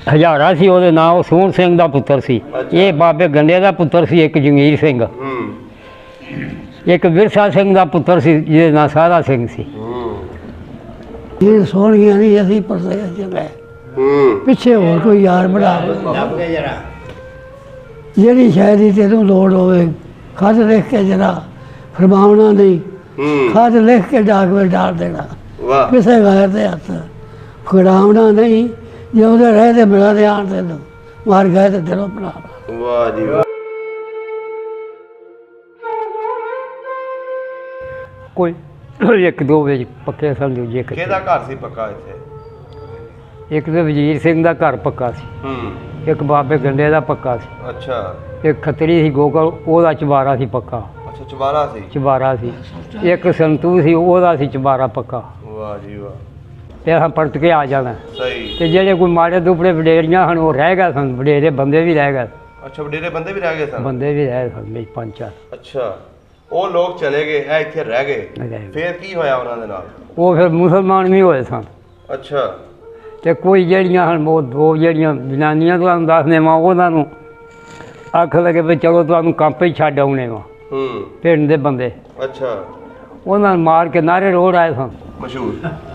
हजारा सी ਉਹਦੇ ਨਾਂ ਉਹ ਸੋਹਣ ਸਿੰਘ ਦਾ ਪੁੱਤਰ ਸੀ। ਇਹ ਬਾਬੇ ਗੰਡੇ ਦਾ ਪੁੱਤਰ ਸੀ। ਇੱਕ ਜੰਗੀਰ ਸਿੰਘ, ਇੱਕ ਵਿਰਸਾ ਸਿੰਘ ਦਾ ਪੁੱਤਰ ਸੀ ਜਿਹਦੇ ਨਾਂ ਸਾਰਾ ਸਿੰਘ ਸੀ। ਇਹ ਸੋਹਣੀਆਂ ਨਹੀਂ ਅਸੀਂ ਪਰਦੇ ਜਗ੍ਹਾ ਪਿੱਛੇ ਹੋਰ ਕੋਈ ਯਾਰ ਬਣਾ ਜਿਹੜੀ ਸ਼ਾਇਦ ਹੀ ਤੈਨੂੰ ਲੋੜ ਹੋਵੇ ਖਤ ਲਿਖ ਕੇ ਜਰਾ ਫਰਮਾਉਣਾ ਨਹੀਂ, ਖਤ ਲਿਖ ਕੇ ਡਾਕ ਵਿੱਚ ਡਾਲ ਦੇਣਾ ਕਿਸੇ ਗੈਰ ਦੇ ਹੱਥ ਫੜਾਉਣਾ ਨਹੀਂ। ਜੇ ਉਹਦੇ ਰਹੇ ਤੇ ਮਿਲਾ ਦੇ ਆਣ ਦੇ ਲੋ ਮਾਰ ਗਏ ਤੇ ਦਿਲੋਂ ਬਣਾ। ਵਾਹ ਜੀ ਵਾਹ। ਕੋਈ ਇੱਕ ਦੋ ਵਿੱਚ ਪੱਕੇ ਸਨ, ਦੂਜੇ ਕਿਹਦਾ ਘਰ ਸੀ ਪੱਕਾ ਇੱਥੇ? ਇੱਕ ਤਾਂ ਵਜ਼ੀਰ ਸਿੰਘ ਦਾ ਘਰ ਪੱਕਾ ਸੀ, ਇੱਕ ਬਾਬੇ ਗੰਡੇ ਦਾ ਪੱਕਾ ਸੀ। ਅੱਛਾ। ਇੱਕ ਖੱਤਰੀ ਸੀ ਗੋਗਲ, ਉਹਦਾ ਚੁਬਾਰਾ ਸੀ ਪੱਕਾ। ਅੱਛਾ ਚੁਬਾਰਾ ਸੀ। ਚੁਬਾਰਾ ਸੀ। ਇੱਕ ਸੰਤੂ ਸੀ, ਉਹਦਾ ਸੀ ਚੁਬਾਰਾ ਪੱਕਾ। ਵਾਹ ਜੀ ਵਾਹ। ਤੇ ਹਾਂ ਪਰਤ ਕੇ ਆ ਜਾਣਾ। ਸਹੀ। ਤੇ ਜਿਹੜੇ ਕੋਈ ਮਾੜੇ ਦੁਪੜੇ ਵਡੇਰੀਆਂ ਹਨ ਉਹ ਰਹਿ ਗਏ ਸਨ, ਵਡੇਰੇ ਬੰਦੇ ਵੀ ਰਹਿ ਗਏ। ਅੱਛਾ ਵਡੇਰੇ ਬੰਦੇ ਵੀ ਰਹਿ ਗਏ ਸਨ? ਬੰਦੇ ਵੀ ਰਹਿ ਸਨ ਵਿੱਚ 5-4। ਅੱਛਾ ਉਹ ਲੋਕ ਚਲੇ ਗਏ, ਇਹ ਇੱਥੇ ਰਹਿ ਗਏ। ਫਿਰ ਕੀ ਹੋਇਆ ਉਹਨਾਂ ਦੇ ਨਾਲ? ਉਹ ਫਿਰ ਮੁਸਲਮਾਨ ਵੀ ਹੋਏ ਸਨ। ਅੱਛਾ। ਤੇ ਕੋਈ ਜਿਹੜੀਆਂ ਹਨ ਉਹ ਦੋ ਜਿਹੜੀਆਂ ਜਨਾਨੀਆਂ ਤੁਹਾਨੂੰ ਦੱਸਦੇ ਵਾਂ, ਉਹਨਾਂ ਨੂੰ ਆਖ ਲਗੇ ਵੀ ਚਲੋ ਤੁਹਾਨੂੰ ਕੰਪ ਹੀ ਛੱਡ ਆਉਣੇ ਵਾ ਪਿੰਡ ਦੇ ਬੰਦੇ। ਅੱਛਾ। ਉਹਨਾਂ ਨੂੰ ਮਾਰ ਕੇ ਨਾਰੇ ਰੋੜ ਆਏ ਸਨ।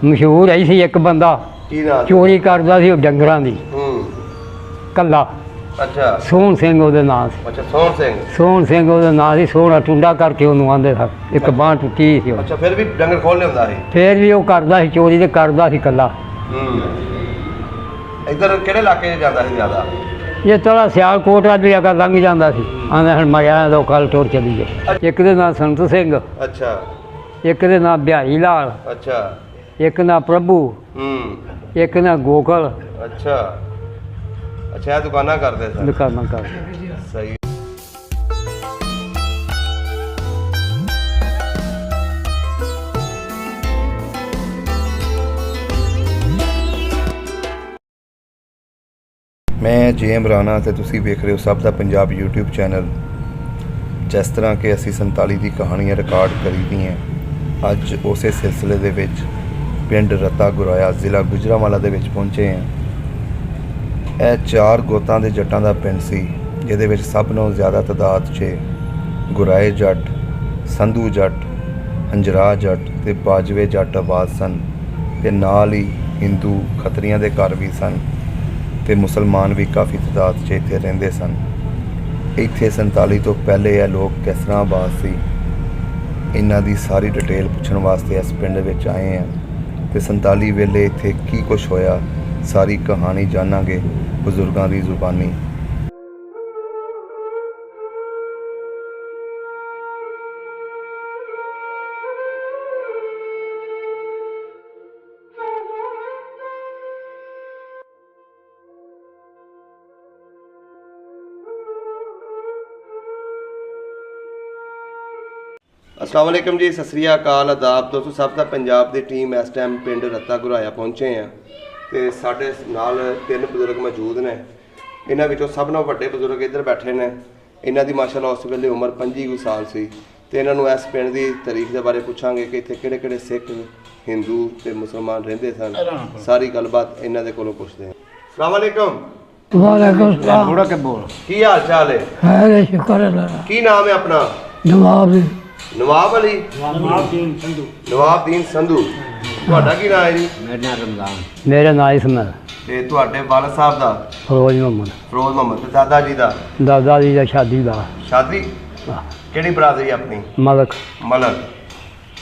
ਮਸ਼ਹੂਰ ਹੈ ਸੀ ਇੱਕ ਬੰਦਾ ਚੋਰੀ ਕਰਦਾ ਸੀ ਉਹ ਡੰਗਰਾਂ ਦੀ, ਕੱਲਾ। ਅੱਛਾ। ਸੋਹਣ ਸਿੰਘ ਉਹਦੇ ਨਾਂ ਸੀ। ਅੱਛਾ ਸੋਹਣ ਸਿੰਘ। ਸੋਹਣ ਸਿੰਘ ਉਹਦਾ ਨਾਂ ਸੀ। ਸੋਹਣਾ ਟੁੰਡਾ ਕਰਕੇ ਉਹਨੂੰ ਆਂਦੇ ਸਨ। ਇੱਕ ਬਾਂਹ ਟੁੱਟੀ ਸੀ। ਅੱਛਾ ਫਿਰ ਵੀ ਡੰਗਰ ਖੋਲ ਲਿਆਉਂਦਾ ਸੀ? ਫਿਰ ਵੀ ਉਹ ਕਰਦਾ ਸੀ ਚੋਰੀ, ਤੇ ਕਰਦਾ ਸੀ ਕੱਲਾ। ਇੱਧਰ ਕਿਹੜੇ ਇਲਾਕੇ 'ਚ ਜਾਂਦਾ ਸੀ ਜ਼ਿਆਦਾ? ਇਹ ਥੋੜਾ ਸਿਆਲਕੋਟ ਵਾਲੀ ਜਗ੍ਹਾ ਲੰਘ ਜਾਂਦਾ ਸੀ। ਆਂਦੇ ਹੁਣ ਮਰਿਆ ਦੋ ਕੱਲ ਟੁਰ ਚਲੀ ਗਏ। ਇੱਕ ਦੇ ਨਾਂ ਸੰਤ ਸਿੰਘ। ਅੱਛਾ। ਇੱਕ ਦੇ ਨਾਂ ਬਿਹਾਰੀ ਲਾਲ। ਅੱਛਾ। ਇੱਕ ਨਾਂ ਪ੍ਰਭੂ। ਇੱਕ ਨਾਂ ਗੋਕਲ। ਅੱਛਾ। ਅੱਛਾ ਇਹ ਦੁਕਾਨਾਂ ਕਰਦੇ ਸਨ? ਦੁਕਾਨਾਂ ਕਰਦੇ। ਸਹੀ। ਮੈਂ ਜੇਮ ਰਾਣਾ ਤੇ ਤੁਸੀਂ ਵੇਖ ਰਹੇ ਹੋ ਸਭ ਦਾ ਪੰਜਾਬ YouTube ਚੈਨਲ। ਜਿਸ ਤਰ੍ਹਾਂ ਕਿ ਅਸੀਂ 47 ਦੀ ਕਹਾਣੀਆਂ ਰਿਕਾਰਡ ਕਰੀਦੀਆਂ, ਅੱਜ ਉਸੇ ਸਿਲਸਿਲੇ ਦੇ ਵਿੱਚ ਪਿੰਡ ਰਤਾ ਗੁਰਾਇਆ ਜ਼ਿਲ੍ਹਾ ਗੁਜਰਾਂਵਾਲਾ ਦੇ ਵਿੱਚ ਪਹੁੰਚੇ ਹਾਂ। ਇਹ 4 ਗੋਤਾਂ ਦੇ ਜੱਟਾਂ ਦਾ ਪਿੰਡ ਸੀ, ਜਿਹਦੇ ਵਿੱਚ ਸਭ ਨਾਲੋਂ ਜ਼ਿਆਦਾ ਤਾਦਾਦ 'ਚ ਗੁਰਾਏ ਜੱਟ, ਸੰਧੂ ਜੱਟ, ਹੰਜਰਾ ਜੱਟ ਤੇ ਬਾਜਵੇ ਜੱਟ ਆਬਾਦ ਸਨ। ਤੇ ਨਾਲ ਹੀ ਹਿੰਦੂ ਖੱਤਰੀਆਂ ਦੇ ਘਰ ਵੀ ਸਨ ਤੇ ਮੁਸਲਮਾਨ ਵੀ ਕਾਫੀ ਤਾਦਾਦ 'ਚ ਇੱਥੇ ਰਹਿੰਦੇ ਸਨ। ਇੱਥੇ 47 ਤੋਂ ਪਹਿਲੇ ਇਹ ਲੋਕ ਕਿਸ ਤਰ੍ਹਾਂ ਆਬਾਦ ਸੀ, ਇਹਨਾਂ ਦੀ ਸਾਰੀ ਡਿਟੇਲ ਪੁੱਛਣ ਵਾਸਤੇ ਇਸ ਪਿੰਡ ਵਿੱਚ ਆਏ ਹਾਂ। ਤੇ 47 ਵੇਲੇ ਇੱਥੇ ਕੀ ਕੁਛ ਹੋਇਆ, ਸਾਰੀ ਕਹਾਣੀ ਜਾਣਾਂਗੇ ਬਜ਼ੁਰਗਾਂ ਦੀ ਜ਼ੁਬਾਨੀ। अस्सलाम वालेकुम जी, सत श्री अकाल, आदाब दोस्तों। सब का पंजाब की टीम इस टाइम पिंड रता गुराया पहुँचे हैं तो साढ़े नाल 3 बजुर्ग मौजूद ने। इन्हां विचों सब नालों वड्डे बजुर्ग इधर बैठे ने। इन्हां दी माशाअल्लाह उस वेले उम्र 25 साल सी। तो इन्हां नूं इस पिंड की तारीख के बारे पूछांगे कि इत्थे किहड़े-किहड़े सिख, हिंदू ते मुसलमान रहिंदे सन। सारी गलबात इन्हां दे कोलों पुछदे हां। अस्सलाम वालेकुम। वालेकुम सलाम। थोड़ा के बोल। की हाल चाल है? है शुक्र अल्लाह। की नाम है अपना? नवाब। नवाब अली। नवाब दीन संधू। ਤੁਹਾਡਾ ਕੀ ਨਾਮ ਹੈ ਜੀ? ਮੇਰਾ ਨਾਮ ਰਮਜ਼ਾਨ। ਮੇਰਾ ਨਾਮ ਇਸਮਾਇਲ। ਤੇ ਤੁਹਾਡੇ ਵਾਲਦ ਸਾਹਿਬ ਦਾ? ਫਰੋਜ਼ ਮੁਹੰਮਦ। ਫਰੋਜ਼ ਮੁਹੰਮਦ। ਤੇ ਦਾਦਾ ਜੀ ਦਾ? ਦਾਦਾ ਜੀ ਦਾ ਸ਼ਾਦੀ ਦਾ। ਸ਼ਾਦੀ ਕਿਹੜੀ ਬਰਾਦਰੀ ਆਪਣੀ? ਮਲਕ। ਮਲਕ।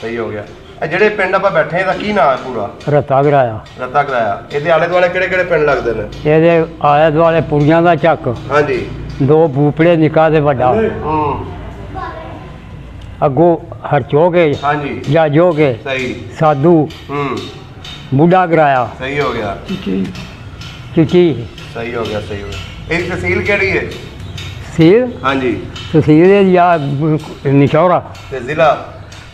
ਸਹੀ ਹੋ ਗਿਆ। ਇਹ ਜਿਹੜੇ ਪਿੰਡ ਆਪਾਂ ਬੈਠੇ ਇਹਦਾ ਕੀ ਨਾਮ ਹੈ ਪੂਰਾ? ਰਤਾ ਗਰਾਇਆ। ਰਤਾ ਗਰਾਇਆ। ਇਹਦੇ ਆਲੇ ਦੁਆਲੇ ਕਿਹੜੇ ਕਿਹੜੇ ਪਿੰਡ ਲੱਗਦੇ ਨੇ? ਇਹਦੇ ਆਲੇ ਦੁਆਲੇ ਪੁਰੀਆਂ ਦਾ ਚੱਕ। ਹਾਂਜੀ। 2 ਬੂਪੜੇ ਨਿੱਕਾ ਤੇ ਵੱਡਾ। ਅੱਗੋਂ ਹਰਚੋਗੇ। ਹਾਂਜੀ। ਜਾਜੋਗੇ। ਸਹੀ। ਸਾਧੂ। ਬੁੱਢਾ ਗਰਾਇਆ। ਸਹੀ ਹੋ ਗਿਆ। ਚਿੱਚੀ। ਸਹੀ ਹੋ ਗਿਆ। ਸਹੀ ਹੋ ਗਿਆ। ਇਹਦੀ ਤਹਿਸੀਲ ਕਿਹੜੀ ਹੈ? ਤਹਿਸੀਲ? ਹਾਂਜੀ। ਤਹਿਸੀਲ ਜਾਂ ਨਿਸ਼ੌਰਾ ਤੇ ਜ਼ਿਲ੍ਹਾ?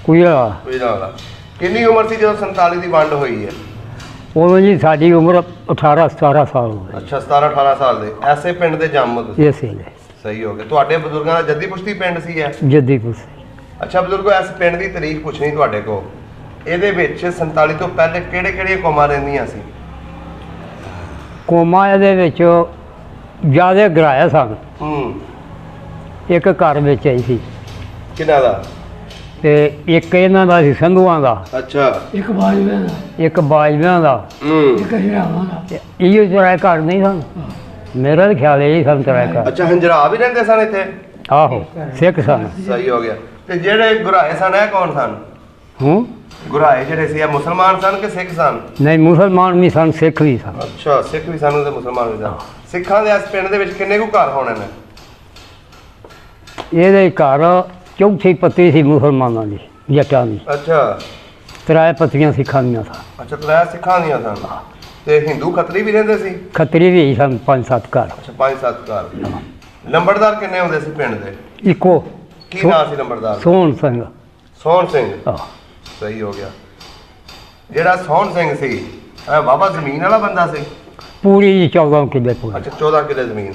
ਗੁਜਰਾਂਵਾਲਾ। ਕਿੰਨੀ ਉਮਰ ਸੀ ਜਦੋਂ 47 ਦੀ ਵੰਡ ਹੋਈ ਹੈ? ਉਦੋਂ ਜੀ ਸਾਡੀ ਉਮਰ 18-17 ਸਾਲ ਹੋ ਗਈ। ਅੱਛਾ 17-18 ਸਾਲ ਦੇ। ਐਸੇ ਪਿੰਡ ਦੇ ਜੰਮ ਤੁਸੀਂ? ਇਸੇ ਲਈ। ਸਹੀ ਹੋ ਗਿਆ। ਤੁਹਾਡੇ ਬਜ਼ੁਰਗਾਂ ਦਾ ਜੱਦੀ ਪੁਸ਼ਤੀ ਪਿੰਡ ਸੀ ਇਹ? ਜੱਦੀ ਪੁਸ਼ਤੀ। ਅੱਛਾ ਬਜ਼ੁਰਗੋ, ਇਸ ਪਿੰਡ ਦੀ ਤਾਰੀਖ ਪੁੱਛਣੀ ਤੁਹਾਡੇ ਕੋਲ। ਇਹਦੇ ਵਿੱਚ 47 ਤੋਂ ਪਹਿਲੇ ਕਿਹੜੇ ਕਿਹੜੀਆਂ ਕੌਮਾਂ ਰਹਿੰਦੀਆਂ ਸੀ? ਕੋਮਾ ਇਹਦੇ ਵਿੱਚ ਜ਼ਿਆਦਾ ਗਰਾਇਆ ਸਨ। ਇੱਕ ਘਰ ਵਿੱਚ ਆਈ ਸੀ ਕਿਹਨਾਂ ਦਾ? ਤੇ ਇੱਕ ਇਹਨਾਂ ਦਾ ਸੀ ਸੰਧੂਆਂ ਦਾ, ਅੱਛਾ। ਇੱਕ ਬਾਜਵੇ ਦਾ, ਇੱਕ ਬਾਜਵਿਆਂ ਦਾ, ਇੱਕ ਹਿਰਾਵਾਂ ਦਾ। ਤੇ ਇਹੋ ਚਰਾਏ ਘਰ ਨਹੀਂ ਸਨ। ਮੇਰਾ ਤਾਂ ਖਿਆਲ ਇਹ ਸਨ ਚਰਾਏ ਘਰ। ਅੱਛਾ, ਹੰਜਰਾ ਵੀ ਰਹਿੰਦੇ ਸਨ ਇੱਥੇ? ਆਹੋ, ਸਿੱਖ ਸਨ। ਸਹੀ ਹੋ ਗਿਆ। ਤੇ ਜਿਹੜੇ ਗੁਰਾਏ ਸਨ ਇਹ ਕੌਣ ਸਨ? ਹੂੰ, ਗੁਰਾਏ ਜਿਹੜੇ ਸੀ ਇਹ ਮੁਸਲਮਾਨ ਸਨ ਕਿ ਸਿੱਖ ਸਨ? ਨਹੀਂ, ਮੁਸਲਮਾਨ ਵੀ ਸਨ, ਸਿੱਖ ਵੀ ਸਨ। ਅੱਛਾ, ਸਿੱਖ ਵੀ ਸਨ ਤੇ ਮੁਸਲਮਾਨ ਵੀ ਸਨ। ਸਿੱਖਾਂ ਦੇ ਇਸ ਪਿੰਡ ਦੇ ਵਿੱਚ ਕਿੰਨੇ ਕੁ ਘਰ ਹੋਣੇ ਨੇ? ਇਹਦੇ ਘਰ ਚੌਥੀ ਪੱਤੀ ਸੀ ਮੁਸਲਮਾਨਾਂ ਦੀ, ਜੱਟਾਂ ਦੀ। ਅੱਛਾ ਤਰਾਏ ਪੱਤੀਆਂ ਸਿੱਖਾਂ ਦੀਆਂ ਸਨ। ਅੱਛਾ, ਤਰੇ ਸਿੱਖਾਂ ਦੀਆਂ ਸਨ। ਤੇ ਹਿੰਦੂ ਖੱਤਰੀ ਵੀ ਰਹਿੰਦੇ ਸੀ? ਖੱਤਰੀ ਵੀ ਸਨ 5-7 ਘਰ। ਅੱਛਾ, 5-7 ਘਰ। ਲੰਬੜਦਾਰ ਕਿੰਨੇ ਹੁੰਦੇ ਸੀ ਪਿੰਡ ਦੇ? ਇੱਕੋ ਕੀ ਨਾਂ ਸੀ ਲੰਬੜਦਾਰ? ਸੋਹਣ ਸਿੰਘ। ਸੋਹਣ ਸਿੰਘ। ਆਹ, ਸਹੀ ਹੋ ਗਿਆ। ਜਿਹੜਾ ਸੋਹਣ ਸਿੰਘ ਸੀ ਇਹ ਬਾਬਾ ਜ਼ਮੀਨ ਵਾਲਾ ਬੰਦਾ ਸੀ? ਪੂਰੀ 14 ਕਿੱਲੇ ਪੂਰੀ। ਅੱਛਾ, 14 ਕਿੱਲੇ ਜ਼ਮੀਨ।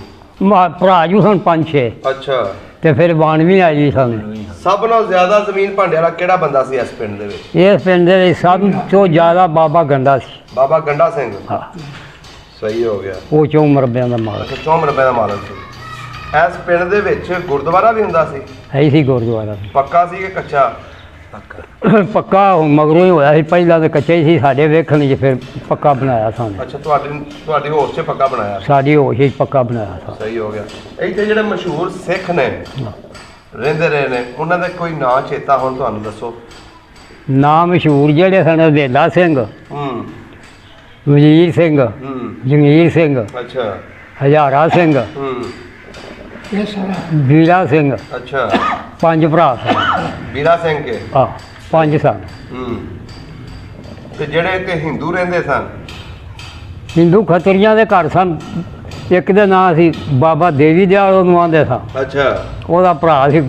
ਭਰਾ ਜੂ ਸਨ 5-6, ਅੱਛਾ। ਤੇ ਫਿਰ ਬਾਣਵੀਂ ਆਈ ਸਨ। ਸਭ ਨਾਲੋਂ ਜ਼ਿਆਦਾ ਜ਼ਮੀਨ ਭਾਂਡੇ ਵਾਲਾ ਕਿਹੜਾ ਬੰਦਾ ਸੀ ਇਸ ਪਿੰਡ ਦੇ ਵਿੱਚ? ਇਸ ਪਿੰਡ ਦੇ ਵਿੱਚ ਸਭ ਤੋਂ ਜ਼ਿਆਦਾ ਬਾਬਾ ਗੰਡਾ ਸੀ। ਬਾਬਾ ਗੰਡਾ ਸਿੰਘ। ਹਾਂ, ਸਹੀ ਹੋ ਗਿਆ। ਉਹ 4 ਮਰਬਿਆਂ ਦਾ ਮਾਲਕ ਅੱਛਾ, 4 ਰੁਪਏ ਦਾ ਮਾਲਕ ਸੀ। ਇਸ ਪਿੰਡ ਦੇ ਵਿੱਚ ਗੁਰਦੁਆਰਾ ਵੀ ਹੁੰਦਾ ਸੀ? ਹੈ ਸੀ ਗੁਰਦੁਆਰਾ। ਪੱਕਾ ਸੀ ਕਿ ਕੱਚਾ? ਪੱਕਾ ਮਗਰੋਂ ਹੀ ਹੋਇਆ ਸੀ, ਪਹਿਲਾਂ ਤਾਂ ਕੱਚਾ ਹੀ ਸੀ ਸਾਡੇ ਵੇਖਣ 'ਚ, ਫਿਰ ਪੱਕਾ ਬਣਾਇਆ ਸਾਨੂੰ। ਅੱਛਾ, ਤੁਹਾਡੀ ਹੋਸ਼ 'ਚ ਪੱਕਾ ਬਣਾਇਆ? ਸਾਡੀ ਹੋਸ਼ 'ਚ ਪੱਕਾ ਬਣਾਇਆ ਸੀ। ਸਹੀ ਹੋ ਗਿਆ। ਇੱਥੇ ਜਿਹੜੇ ਮਸ਼ਹੂਰ ਸਿੱਖ ਨੇ ਰਹਿੰਦੇ ਰਹੇ ਨੇ ਉਹਨਾਂ ਦਾ ਕੋਈ ਨਾਂ ਚੇਤਾ ਹੁਣ ਤੁਹਾਨੂੰ ਦੱਸੋ? ਨਾਮ ਮਸ਼ਹੂਰ ਜਿਹੜੇ ਸਨ ਵੇਲਾ ਸਿੰਘ, ਹੂੰ ਵਜ਼ੀਰ ਸਿੰਘ, ਹੂੰ। ਜੰਗੀਰ ਸਿੰਘ, ਅੱਛਾ। ਹਜ਼ਾਰਾ ਸਿੰਘ, ਹੂੰ। ਇਹ ਸਾਰਾ ਵੀਰਾ ਸਿੰਘ। ਅੱਛਾ। 5 ਭਰਾ ਸਨ। ਵੀਰਾ ਸਿੰਘ ਕੇ? ਆਹ, 5 ਸਨ। ਹੂੰ। ਤੇ ਜਿਹੜੇ ਇੱਥੇ ਹਿੰਦੂ ਰਹਿੰਦੇ ਸਨ? ਹਿੰਦੂ ਖੱਤਰੀਆਂ ਦੇ ਘਰ ਸਨ। ਇੱਕ ਦਾ ਨਾਂ ਸੀ ਬਾਬਾ ਦੇਵੀ ਦਿਆਲ, ਉਹਨੂੰ ਆਉਂਦੇ ਸਨ। ਅੱਛਾ। ਉਹਦਾ ਭਰਾ ਸੀ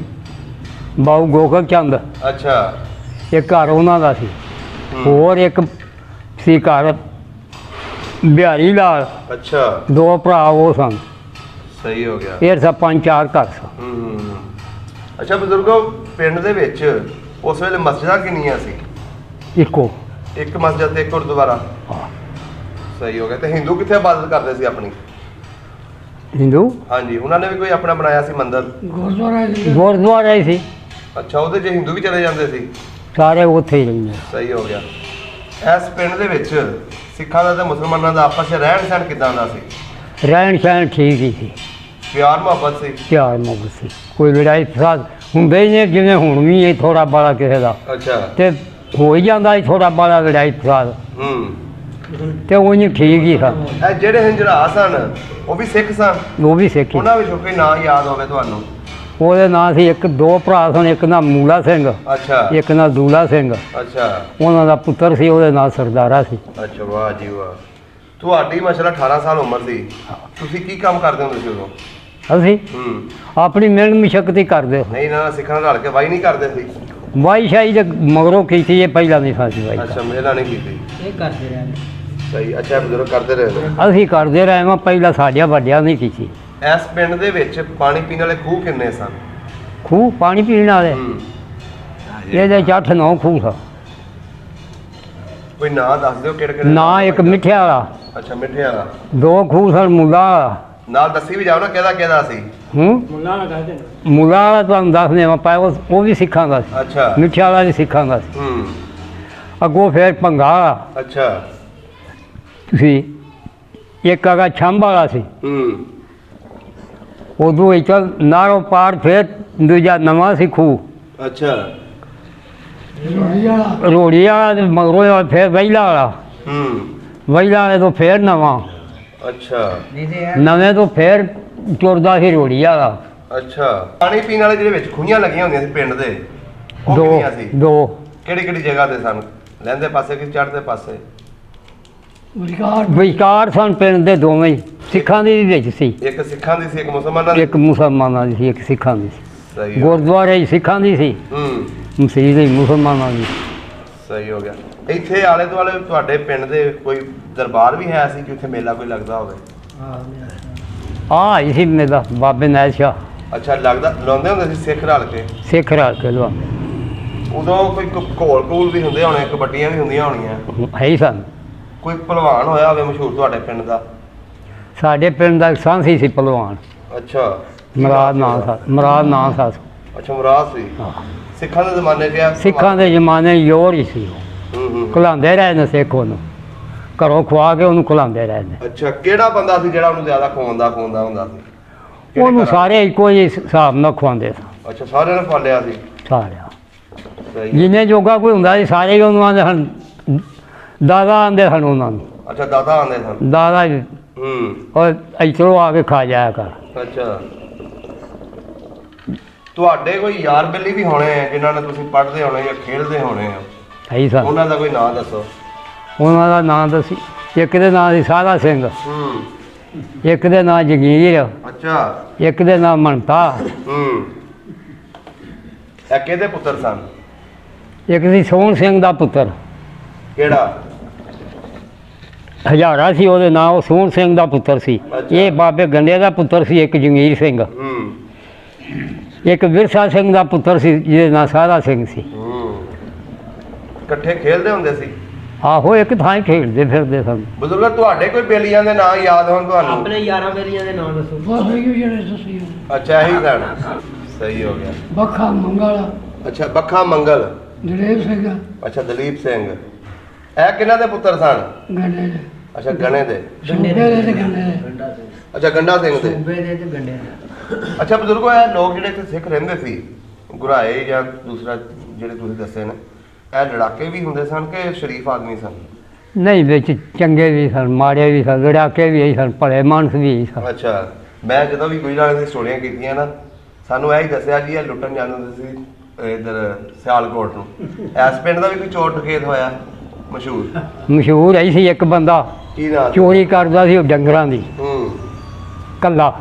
ਬਾਊ ਗੋਕਲ ਚੰਦ, ਅੱਛਾ। ਇੱਕ ਘਰ ਉਹਨਾਂ ਦਾ ਸੀ। ਹੂੰ। ਹੋਰ ਇੱਕ ਸੀ ਘਰ ਬਿਹਾਰੀ ਲਾਲ, ਅੱਛਾ। 2 ਭਰਾ ਉਹ ਸਨ। ਸਹੀ ਹੋ ਗਿਆ। ਇਹ ਸਭ 5-4 ਘਰ ਸਨ। ਹੂੰ। ਅੱਛਾ ਬਜ਼ੁਰਗੋ, ਪਿੰਡ ਦੇ ਵਿੱਚ ਉਸ ਵੇਲੇ ਮਸਜਿਦਾਂ ਕਿੰਨੀਆਂ ਸੀ? ਇੱਕੋ। ਇੱਕ ਮਸਜਿਦ ਤੇ ਇੱਕ ਗੁਰਦੁਆਰਾ? ਹਾਂ। ਸਹੀ ਹੋ ਗਿਆ। ਤੇ ਹਿੰਦੂ ਕਿੱਥੇ ਇਬਾਦਤ ਕਰਦੇ ਸੀ ਆਪਣੀ? ਹਿੰਦੂ ਹਾਂਜੀ, ਉਹਨਾਂ ਨੇ ਵੀ ਕੋਈ ਆਪਣਾ ਬਣਾਇਆ ਸੀ ਮੰਦਿਰ? ਗੁਰਦੁਆਰਾ ਜੀ ਦਾ। ਗੁਰਦੁਆਰਾ ਹੀ ਸੀ, ਅੱਛਾ, ਉਹਦੇ 'ਚ ਹਿੰਦੂ ਵੀ ਚਲੇ ਜਾਂਦੇ ਸੀ? ਸਾਰੇ ਉੱਥੇ ਹੀ ਰਹਿੰਦੇ। ਸਹੀ ਹੋ ਗਿਆ। ਇਸ ਪਿੰਡ ਦੇ ਵਿੱਚ ਸਿੱਖਾਂ ਦਾ ਤੇ ਮੁਸਲਮਾਨਾਂ ਦਾ ਆਪਸ 'ਚ ਰਹਿਣ ਸਹਿਣ ਕਿੱਦਾਂ ਦਾ ਸੀ? ਰਹਿਣ ਸਹਿਣ ਠੀਕ ਹੀ ਸੀ, ਪਿਆਰ ਮੁਹੱਬਤ ਸੀ? ਪਿਆਰ ਮੁਹੱਬਤ ਸੀ, ਕੋਈ ਲੜਾਈ ਫਸਾਦ ਹੁੰਦੇ ਹੀ ਨੇ, ਜਿਵੇਂ ਹੁਣ ਵੀ ਇਹ ਥੋੜਾ ਬਾਲਾ ਕਿਸੇ ਦਾ ਅੱਛਾ। ਤੇ ਹੋ ਹੀ ਜਾਂਦਾ ਥੋੜਾ ਬਾਲਾ ਲੜਾਈ ਫਸਾਦ, ਹੂੰ। ਤੇ ਉਹ ਨਹੀਂ ਠੀਕ ਹੀ ਸਨ। ਇਹ ਜਿਹੜੇ ਹੰਜਰਾ ਸਨ ਉਹ ਵੀ ਸਿੱਖ ਸਨ? ਉਹ ਵੀ ਸਿੱਖੀ। ਉਹਨਾਂ ਵਿੱਚੋਂ ਕੋਈ ਨਾਂ ਯਾਦ ਹੋਵੇ ਤੁਹਾਨੂੰ? ਉਹਦੇ ਨਾਂ ਸੀ, ਇੱਕ 2 ਭਰਾ ਸਨ, ਇੱਕ ਨਾਂ ਮੂਲਾ ਸਿੰਘ, ਅੱਛਾ। ਇੱਕ ਨਾਂ ਦੂਲਾ ਸਿੰਘ। ਅੱਛਾ। ਉਹਨਾਂ ਦਾ ਪੁੱਤਰ ਸੀ, ਉਹਦੇ ਨਾਂ ਸਰਦਾਰਾ ਸੀ। ਅੱਛਾ, ਵਾਹ ਜੀ ਵਾਹ। ਤੁਹਾਡੀ ਮਾਸ਼ਾਅੱਲਾ 18 ਸਾਲ ਉਮਰ ਸੀ, ਤੁਸੀਂ ਕੀ ਕੰਮ ਕਰਦੇ ਹੁੰਦੇ ਸੀ ਉਦੋਂ? ਅਸੀਂ ਹੂੰ। ਆਪਣੀ ਮਿਹਨਤ ਮੁਸ਼ੱਕਤ ਕਰਦੇ। ਨਹੀਂ ਨਾ, ਸਿੱਖਾਂ ਨਾਲ ਰਲ ਕੇ ਵਾਈ ਨਹੀਂ ਕਰਦੇ ਸੀ? ਵਾਈ ਸ਼ਾਹੀ ਦੇ ਮਗਰੋਂ ਕੀਤੀ, ਇਹ ਪਹਿਲਾਂ ਨਹੀਂ ਸਾਡੀ ਵਾਈ। ਅੱਛਾ, ਮੇਲਾ ਨਹੀਂ ਕੀਤੀ? ਇਹ ਕਰਦੇ ਰਹੇ। ਸਹੀ। ਅੱਛਾ, ਬਜ਼ੁਰਗ ਕਰਦੇ ਰਹੇ ਨੇ। ਅਸੀਂ ਕਰਦੇ ਰਹੇ ਹਾਂ, ਪਹਿਲਾਂ ਸਾਡੀਆਂ ਵੱਡਿਆਂ ਨਹੀਂ ਕੀਤੀ। ਇਸ ਪਿੰਡ ਦੇ ਵਿੱਚ ਪਾਣੀ ਪੀਣ ਵਾਲੇ ਖੂਹ ਕਿੰਨੇ ਸਨ? ਖੂਹ ਪਾਣੀ ਪੀਣ ਵਾਲੇ ਹੂੰ। ਇਹਦੇ 'ਚ 8-9 ਖੂਹ ਸਨ। ਕੋਈ ਨਾਂ ਦੱਸ ਦਿਓ ਕਿਹੜੇ ਕਿਹੜੇ? ਨਾ ਇੱਕ ਮਿੱਠੇ ਵਾਲਾ, ਅੱਛਾ, ਮਿੱਠੇ ਵਾਲਾ। 2 ਖੂਹ ਸਨ ਮੁੱਲਾ ਵਾਲਾ। ਨਾਲ ਦੱਸੀ ਵੀ ਜਾਓ ਨਾ ਕਿਹਦਾ ਕਿਹਦਾ ਸੀ? ਮੁੱਲਾ ਵਾਲਾ ਤੁਹਾਨੂੰ ਦੱਸਦੇ ਮੈਂ ਪਾਇਆ, ਉਹ ਵੀ ਸਿੱਖਾਂ ਦਾ ਸੀ। ਅੱਛਾ। ਮਿੱਠੇ ਵਾਲਾ ਵੀ ਸਿੱਖਾਂ ਦਾ ਸੀ। ਹੂੰ। ਅੱਗੋਂ ਫਿਰ ਭੰਗਾ ਵਾਲਾ ਅੱਛਾ। ਸੀ, ਇੱਕ ਹੈਗਾ ਛੰਭ ਵਾਲਾ ਸੀ। ਹੂੰ। ਉਦੋਂ ਇੱਕ ਨਾਰੋਂ ਪਾਰ ਫਿਰ ਦੂਜਾ ਨਵਾਂ ਸੀ ਖੂਹ। ਅੱਛਾ। ਰੋੜੀ ਵਾਲਾ। ਰੋੜੀ ਵਾਲਾ ਤੇ ਮਗਰੋਂ ਫਿਰ ਵਹਿਲਾ ਵਾਲਾ, ਹੂੰ। ਵਹਿਲਾ ਵਾਲੇ ਤੋਂ ਫਿਰ ਨਵਾਂ, ਅੱਛਾ। ਨਵੇਂ ਤੋਂ ਫਿਰ ਤੁਰਦਾ ਸੀ ਰੋੜੀ ਵਾਲਾ। ਅੱਛਾ। ਪਾਣੀ ਪੀਣ ਵਾਲੇ ਜਿਹੜੇ ਵਿੱਚ ਖੂਹੀਆਂ ਲੱਗੀਆਂ ਹੁੰਦੀਆਂ ਸੀ ਪਿੰਡ ਦੇ, ਉਹ 2 ਕਿੰਨੀਆਂ ਸੀ? 2 ਕਿਹੜੀ ਕਿਹੜੀ ਜਗ੍ਹਾ ਤੇ ਸਨ? ਲਹਿੰਦੇ ਪਾਸੇ ਕਿ ਚੜ੍ਹਦੇ ਪਾਸੇ? ਵਿਕਾਰ ਵਿਚਕਾਰ ਸਨ ਪਿੰਡ ਦੇ ਦੋਵੇਂ ਹੀ, ਸਿੱਖਾਂ ਦੀ ਵੀ ਵਿੱਚ ਸੀ, ਇੱਕ ਸਿੱਖਾਂ ਦੀ ਸੀ, ਇੱਕ ਮੁਸਲਮਾਨਾਂ ਦੀ? ਇੱਕ ਮੁਸਲਮਾਨਾਂ ਦੀ ਸੀ, ਇੱਕ ਸਿੱਖਾਂ ਦੀ ਸੀ। ਸਹੀ ਹੋ ਗਿਆ। ਗੁਰਦੁਆਰੇ ਹੀ ਸਿੱਖਾਂ ਦੀ ਸੀ, ਹੂੰ। ਮਸਜਿਦ ਹੀ ਮੁਸਲਮਾਨਾਂ ਦੀ। ਸਹੀ ਹੋ ਗਿਆ। ਇੱਥੇ ਆਲੇ ਦੁਆਲੇ ਤੁਹਾਡੇ ਪਿੰਡ ਦੇ ਕੋਈ ਦਰਬਾਰ ਵੀ ਹੈ ਸੀ ਕਿ ਉੱਥੇ ਮੇਲਾ ਕੋਈ ਲੱਗਦਾ ਹੋਵੇ? ਆ ਇਸੀ ਮੇਲਾ ਬਾਬੇ ਨਾਇਰ ਸ਼ਾਹ। ਅੱਛਾ, ਲੱਗਦਾ ਲਾਉਂਦੇ ਹੁੰਦੇ ਸੀ ਸਿੱਖ ਰਲ ਕੇ? ਸਿੱਖ ਰਲ ਕੇ ਲਵਾ ਉਦੋਂ ਕੋਈ ਘੋਲ ਘੂਲ ਵੀ ਹੁੰਦੇ ਹੋਣੇ, ਕਬੱਡੀਆਂ ਵੀ ਹੁੰਦੀਆਂ ਹੋਣੀਆਂ? ਹੈ ਹੀ ਸਨ। ਕੋਈ ਭਲਵਾਨ ਹੋਇਆ ਹੋਵੇ ਮਸ਼ਹੂਰ ਤੁਹਾਡੇ ਪਿੰਡ ਦਾ? ਸਾਡੇ ਪਿੰਡ ਦਾ ਸਾਂਸੀ ਸੀ ਪਹਿਲਵਾਨ, ਅੱਛਾ ਮਰਾਦ ਨਾਂ ਸਾ। ਅੱਛਾ ਮੁਰਾਦ ਸੀ। ਹਾਂ। ਸਿੱਖਾਂ ਦੇ ਜ਼ਮਾਨੇ 'ਚ ਆ? ਸਿੱਖਾਂ ਦੇ ਜ਼ਮਾਨੇ ਜ਼ੋਰ ਹੀ ਸੀ ਉਹ। ਹੂੰ। ਘੁਲਾਉਂਦੇ ਰਹੇ ਨੇ ਸਿੱਖ ਉਹਨੂੰ, ਘਰੋਂ ਖਵਾ ਕੇ ਉਹਨੂੰ ਘੁਲਾਉਂਦੇ ਰਹੇ ਨੇ। ਅੱਛਾ ਕਿਹੜਾ ਬੰਦਾ ਸੀ ਜਿਹੜਾ ਉਹਨੂੰ ਜ਼ਿਆਦਾ ਖਵਾਉਂਦਾ ਹੁੰਦਾ ਸੀ? ਕਿਹੜੇ ਉਹਨੂੰ ਘਰਾਂ? ਸਾਰੇ ਇੱਕੋ ਜਿਹੇ ਹਿਸਾਬ ਨਾਲ ਖਵਾਉਂਦੇ ਸਨ, ਅੱਛਾ ਸਾਰਿਆਂ ਨੇ ਫਾਲਿਆ ਸੀ। ਸਾਰਿਆਂ ਸਹੀ। ਜਿੰਨੇ ਜੋਗਾ ਕੋਈ ਹੁੰਦਾ ਸੀ ਸਾਰੇ ਹੀ ਉਹਨੂੰ ਆਂਦੇ ਹਨ, ਦਾਦਾ ਆਂਦੇ ਹਨ ਉਹਨਾਂ ਨੂੰ। ਅੱਛਾ ਦਾਦਾ ਆਉਂਦੇ ਸਨ। ਦਾਦਾ ਹੂੰ। ਉਹ ਇੱਧਰੋਂ ਆ ਕੇ ਖਾ ਜਾਇਆ ਕਰ। ਅੱਛਾ ਤੁਹਾਡੇ ਕੋਈ ਯਾਰ ਬੇਲੀ ਵੀ ਹੋਣੇ ਆ ਜਿਨ੍ਹਾਂ ਨਾਲ ਤੁਸੀਂ ਪੜ੍ਹਦੇ ਹੋਣੇ ਜਾਂ ਖੇਡਦੇ ਹੋਣੇ ਆ, ਸਹੀ ਸਨ। ਉਹਨਾਂ ਦਾ ਕੋਈ ਨਾਂ ਦੱਸੋ। ਉਹਨਾਂ ਦਾ ਨਾਂ ਦੱਸੀ। ਇੱਕ ਦੇ ਨਾਂ ਸੀ ਸਾਦਾ ਸਿੰਘ, ਹੂੰ। ਇੱਕ ਦੇ ਨਾਂ ਜਗੀਰ, ਅੱਛਾ। ਇੱਕ ਦੇ ਨਾਂ ਮਨਤਾ, ਹੂੰ। ਇਹ ਕਿਹਦੇ ਪੁੱਤਰ ਸਨ? ਇੱਕ ਸੀ ਸੋਹਣ ਸਿੰਘ ਦਾ ਪੁੱਤਰ, ਕਿਹੜਾ? ਹਜ਼ਾਰਾ ਸੀ ਉਹਦੇ ਨਾਂ, ਉਹ ਸੋਹਣ ਸਿੰਘ ਦਾ ਪੁੱਤਰ ਸੀ। ਅੱਛਾ। ਇਹ ਬਾਬੇ ਗੰਡੇ ਦਾ ਪੁੱਤਰ ਸੀ, ਇੱਕ ਜੰਗੀਰ ਸਿੰਘ। ਹੂੰ। ਇੱਕ ਵਿਰਸਾ ਸਿੰਘ ਦਾ ਪੁੱਤਰ ਸੀ ਜਿਹਦੇ ਨਾਂ ਸਾਦਾ ਸਿੰਘ ਸੀ। ਹੂੰ। ਇਕੱਠੇ ਖੇਡਦੇ ਹੁੰਦੇ ਸੀ? ਆਹੋ ਇੱਕ ਥਾਂ ਹੀ ਖੇਡਦੇ ਫਿਰਦੇ ਸਨ। ਬਜ਼ੁਰਗ ਤੁਹਾਡੇ ਕੋਈ ਬੇਲੀਆਂ ਦੇ ਨਾਂ ਯਾਦ ਹੋਣ ਤੁਹਾਨੂੰ? ਆਪਣੇ ਯਾਰਾਂ ਬੇਲੀਆਂ ਦੇ ਨਾਮ ਦੱਸੋ। ਬਸ ਇਹ ਜਿਹੜੇ ਤੁਸੀਂ ਅੱਛਾ ਇਹੀ ਸਨ। ਸਹੀ ਹੋ ਗਿਆ। ਬੱਖਾ ਮੰਗਲ, ਅੱਛਾ ਬੱਖਾ ਮੰਗਲ, ਦਲੇਰ ਸਿੰਘ, ਅੱਛਾ ਦਲੀਪ ਸਿੰਘ। ਇਹ ਕਿਹਨਾਂ ਦੇ ਪੁੱਤਰ ਸਨ? ਗੰਡੇ ਦੇ, ਅੱਛਾ ਗਣੇ ਦੇ। ਸੂਬੇ ਦੇ ਤੇ ਗੰਡੇ ਦੇ। ਅੱਛਾ ਗੰਡਾ ਸਿੰਘ ਦੇ। ਸੂਬੇ ਦੇ ਤੇ ਗੰਡੇ ਦੇ। ਅੱਛਾ ਬਜ਼ੁਰਗੋ ਇਹ ਲੋਕ ਜਿਹੜੇ ਇੱਥੇ ਸਿੱਖ ਰਹਿੰਦੇ ਸੀ ਗੁਰਾਏ ਜਾਂ ਦੂਸਰਾ ਜਿਹੜੇ ਤੁਸੀਂ ਦੱਸੇ ਨੇ, ਇਹ ਲੜਾਕੇ ਵੀ ਹੁੰਦੇ ਸਨ ਕਿ ਸ਼ਰੀਫ ਆਦਮੀ ਸਨ? ਨਹੀਂ, ਵਿੱਚ ਚੰਗੇ ਵੀ ਸਨ, ਮਾੜੇ ਵੀ ਸਨ, ਲੜਾਕੇ ਵੀ ਸਨ, ਭਲੇ ਮਾਨਸ ਵੀ ਸਨ। ਅੱਛਾ ਮੈਂ ਜਦੋਂ ਵੀ ਗੁਜਰਾਤ ਦੀ ਸਟੋਰੀਆਂ ਕੀਤੀਆਂ ਨਾ, ਸਾਨੂੰ ਇਹ ਹੀ ਦੱਸਿਆ ਜੀ ਇਹ ਲੁੱਟਣ ਜਾਂਦੇ ਹੁੰਦੇ ਸੀ ਇੱਧਰ ਸਿਆਲਕੋਟ ਨੂੰ। ਇਸ ਪਿੰਡ ਦਾ ਵੀ ਕੋਈ ਚੋਰ ਡਕੈਤ ਹੋਇਆ ਮਸ਼ਹੂਰ? ਮਸ਼ਹੂਰ ਹੈ ਸੀ ਇੱਕ ਬੰਦਾ, ਕੀ ਨਾਮ? ਚੋਰੀ ਕਰਦਾ ਸੀ ਉਹ ਡੰਗਰਾਂ ਦੀ, ਹੂੰ। ਕੱਲਾ।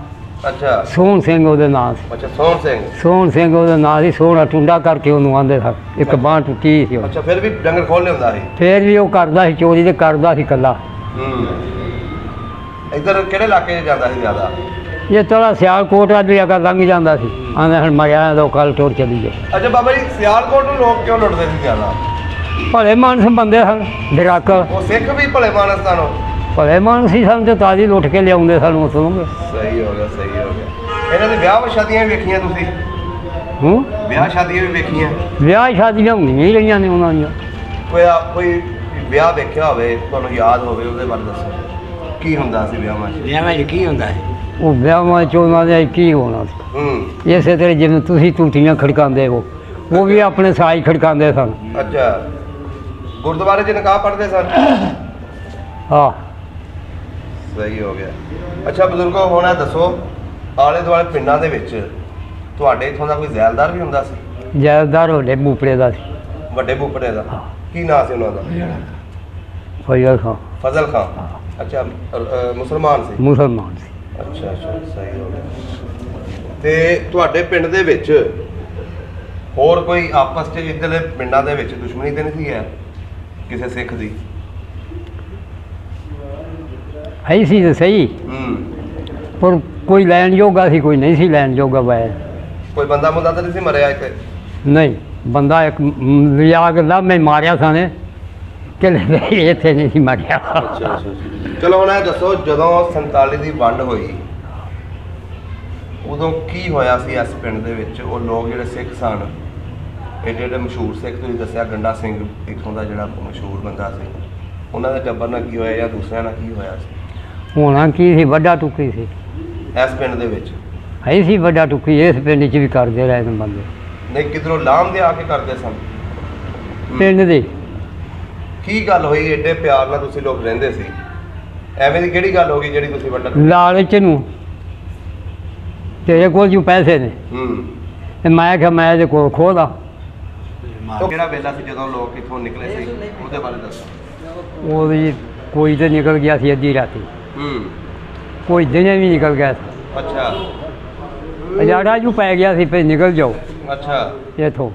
ਅੱਛਾ। ਸੋਹਣ ਸਿੰਘ ਉਹਦੇ ਨਾਂ ਸੀ। ਅੱਛਾ ਸੋਹਣ ਸਿੰਘ। ਸੋਹਣ ਸਿੰਘ ਉਹਦਾ ਨਾਂ ਸੀ, ਸੋਹਣਾ ਟੁੰਡਾ ਕਰਕੇ ਉਹਨੂੰ ਆਂਦੇ ਸਨ। ਇੱਕ ਬਾਂਹ ਟੁੱਟੀ ਸੀ ਉਹ। ਅੱਛਾ ਫਿਰ ਵੀ ਡੰਗਰ ਖੋਲ ਲਿਆਉਂਦਾ ਸੀ? ਫੇਰ ਵੀ ਉਹ ਕਰਦਾ ਸੀ ਚੋਰੀ, ਤੇ ਕਰਦਾ ਸੀ ਕੱਲਾ। ਹੂੰ। ਇੱਧਰ ਕਿਹੜੇ ਇਲਾਕੇ 'ਚ ਜਾਂਦਾ ਸੀ ਜ਼ਿਆਦਾ? ਇਹ ਥੋੜਾ ਸਿਆਲਕੋਟ ਵਾਲੀ ਅਗਾ ਲੰਘ ਜਾਂਦਾ ਸੀ, ਆਂਦੇ ਹੁਣ ਮਰਿਆ ਤਾਂ ਕੱਲ ਟੁਰ ਚਲੀਏ। ਅੱਛਾ ਬਾਬਾ ਜੀ ਸਿਆਲਕੋਟ ਨੂੰ ਲੋਕ ਕਿਉਂ ਲੁੱਟਦੇ ਸੀ ਜ਼ਿਆਦਾ? ਭਲੇ ਮਾਨਸ ਬੰਦੇ ਸਨ, ਡਰਾਕ ਉਹ ਸਿੱਖ ਵੀ ਭਲੇ ਮਾਨਸ ਸਨ? ਭਲੇ ਮਾਨਸ ਸੀ ਸਨ, ਤੇ ਤਾਜ਼ੀ ਲੁੱਟ ਕੇ ਲਿਆਉਂਦੇ ਸਨ ਉੱਥੋਂ। ਸਹੀ ਹੋ ਗਿਆ ਸਹੀ ਹੋ ਗਿਆ। ਇਹਨਾਂ ਦੇ ਵਿਆਹ ਸ਼ਾਦੀਆਂ ਵੀ ਵੇਖੀਆਂ ਤੁਸੀਂ? ਹੂੰ। ਵਿਆਹ ਸ਼ਾਦੀਆਂ ਵੀ ਵੇਖੀਆਂ? ਵਿਆਹ ਸ਼ਾਦੀਆਂ ਹੁੰਦੀਆਂ ਹੀ ਰਹੀਆਂ ਨੇ ਉਹਨਾਂ ਦੀਆਂ। ਕੋਈ ਵਿਆਹ ਵੇਖਿਆ ਹੋਵੇ ਤੁਹਾਨੂੰ ਯਾਦ ਹੋਵੇ ਉਹਦੇ ਬਾਰੇ ਦੱਸੋ, ਕੀ ਹੁੰਦਾ ਸੀ ਵਿਆਹਾਂ 'ਚ? ਵਿਆਹਾਂ 'ਚ ਕੀ ਹੁੰਦਾ ਹੈ? ਉਹ ਵਿਆਹਾਂ 'ਚ ਉਹਨਾਂ ਦੇ ਕੀ ਹੋਣਾ ਸੀ, ਹੂੰ। ਇਸੇ ਤਰ੍ਹਾਂ ਜਿਵੇਂ ਤੁਸੀਂ ਟੂਟੀਆਂ ਖੜਕਾਉਂਦੇ ਹੋ, ਉਹ ਵੀ ਆਪਣੇ ਸਾਜ਼ ਖੜਕਾਉਂਦੇ ਸਨ। ਅੱਛਾ ਗੁਰਦੁਆਰੇ 'ਚ ਨਿਕਾਹ ਪੜ੍ਹਦੇ ਸਨ? ਹਾਂ। ਸਹੀ ਹੋ ਗਿਆ। ਅੱਛਾ ਬਜ਼ੁਰਗੋ ਹੁਣ ਇਹ ਦੱਸੋ ਆਲੇ ਦੁਆਲੇ ਪਿੰਡਾਂ ਦੇ ਵਿੱਚ ਤੁਹਾਡੇ ਇੱਥੋਂ ਦਾ ਕੋਈ ਜ਼ੈਲਦਾਰ ਵੀ ਹੁੰਦਾ ਸੀ? ਜ਼ਿਆਦਾਤਰ ਵੱਡੇ ਬੂਪੜੇ ਦਾ ਸੀ, ਵੱਡੇ ਬੁੱਪੜੇ ਦਾ? ਕੀ ਨਾਂ ਸੀ ਉਹਨਾਂ ਦਾ? ਫਜ਼ਲ ਖਾਂ। ਫਜ਼ਲ ਖਾਂ। ਅੱਛਾ ਮੁਸਲਮਾਨ ਸੀ? ਮੁਸਲਮਾਨ ਸੀ। ਅੱਛਾ ਅੱਛਾ ਸਹੀ ਹੋ ਗਿਆ। ਤੇ ਤੁਹਾਡੇ ਪਿੰਡ ਦੇ ਵਿੱਚ ਹੋਰ ਕੋਈ ਆਪਸ 'ਚ ਇੱਧਰਲੇ ਪਿੰਡਾਂ ਦੇ ਵਿੱਚ ਦੁਸ਼ਮਣੀ ਤਾਂ ਨਹੀਂ ਸੀ ਹੈ ਕਿਸੇ ਸਿੱਖ ਦੀ? ਹੈ ਸੀ ਤਾਂ ਸਹੀ, ਹੂੰ। ਪਰ ਕੋਈ ਲੈਣ ਜੋਗਾ ਸੀ, ਕੋਈ ਨਹੀਂ ਸੀ ਲੈਣ ਜੋਗਾ। ਵੈ ਕੋਈ ਬੰਦਾ ਮੁੰਡਾ ਤਾਂ ਨਹੀਂ ਸੀ ਮਰਿਆ ਇੱਥੇ? ਨਹੀਂ, ਬੰਦਾ ਇੱਕ ਲਿਆ ਕੇ ਲਾ ਮੈਂ ਮਾਰਿਆ ਸਾਨੇ ਕਿ ਇੱਥੇ ਨਹੀਂ ਸੀ ਮਾਰਿਆ। ਅੱਛਾ ਅੱਛਾ ਚਲੋ ਹੁਣ ਇਹ ਦੱਸੋ ਜਦੋਂ 47 ਦੀ ਵੰਡ ਹੋਈ ਉਦੋਂ ਕੀ ਹੋਇਆ ਸੀ ਇਸ ਪਿੰਡ ਦੇ ਵਿੱਚ? ਉਹ ਲੋਕ ਜਿਹੜੇ ਸਿੱਖ ਸਨ, ਇਹ ਜਿਹੜੇ ਮਸ਼ਹੂਰ ਸਿੱਖ ਤੁਸੀਂ ਦੱਸਿਆ ਗੰਡਾ ਸਿੰਘ ਇੱਥੋਂ ਦਾ ਜਿਹੜਾ ਮਸ਼ਹੂਰ ਬੰਦਾ ਸੀ, ਉਹਨਾਂ ਦੇ ਟੱਬਰ ਨਾਲ ਕੀ ਹੋਇਆ ਜਾਂ ਦੂਸਰਿਆਂ ਨਾਲ ਕੀ ਹੋਇਆ ਸੀ? ਹੋਣਾ ਕੀ ਸੀ, ਵੱਡਾ ਟੁੱਕੀ ਸੀ ਇਸ ਪਿੰਡ ਦੇ ਵਿੱਚ? ਹੈ ਸੀ ਵੱਡਾ ਟੁੱਕੀ, ਇਸ ਪਿੰਡ 'ਚ ਵੀ ਕਰਦੇ ਰਹੇ ਨੇ ਬੰਦੇ। ਨਹੀਂ ਕਿਧਰੋਂ ਲਾਮ ਦੇ ਆ ਕੇ ਕਰਦੇ ਸਨ? ਪਿੰਡ ਦੇ ਕੀ ਗੱਲ ਹੋਈ ਏਡੇ ਪਿਆਰ ਨਾਲ ਤੁਸੀਂ ਲੋਕ ਰਹਿੰਦੇ ਸੀ, ਐਵੇਂ ਦੀ ਕਿਹੜੀ ਗੱਲ ਹੋ ਗਈ ਜਿਹੜੀ ਤੁਸੀਂ ਵੱਡਾ? ਲਾਲਚ ਨੂੰ, ਤੇਰੇ ਕੋਲ ਜੋ ਪੈਸੇ ਨੇ, ਹੂੰ। ਤੇ ਮੈਂ ਕਿਹਾ ਮੈਂ ਇਹਦੇ ਕੋਲ ਖੋਦਾ। ਉਹ ਕਿਹੜਾ ਵੇਲਾ ਸੀ ਜਦੋਂ ਲੋਕ ਇੱਥੋਂ ਨਿਕਲੇ ਸੀ, ਉਹਦੇ ਬਾਰੇ ਦੱਸੋ। ਉਹਦੀ ਕੋਈ ਤਾਂ ਨਿਕਲ ਗਿਆ ਸੀ ਅੱਧੀ ਰਾਤੀ, ਹੂੰ। ਕੋਈ ਦਿਨੇ ਵੀ ਨਿਕਲ ਗਿਆ ਸੀ। ਅੱਛਾ ਹਜ਼ਾਰਾ ਜੂ ਪੈ ਗਿਆ ਸੀ, ਫਿਰ ਨਿਕਲ ਜਾਓ ਅੱਛਾ। ਇੱਥੋਂ।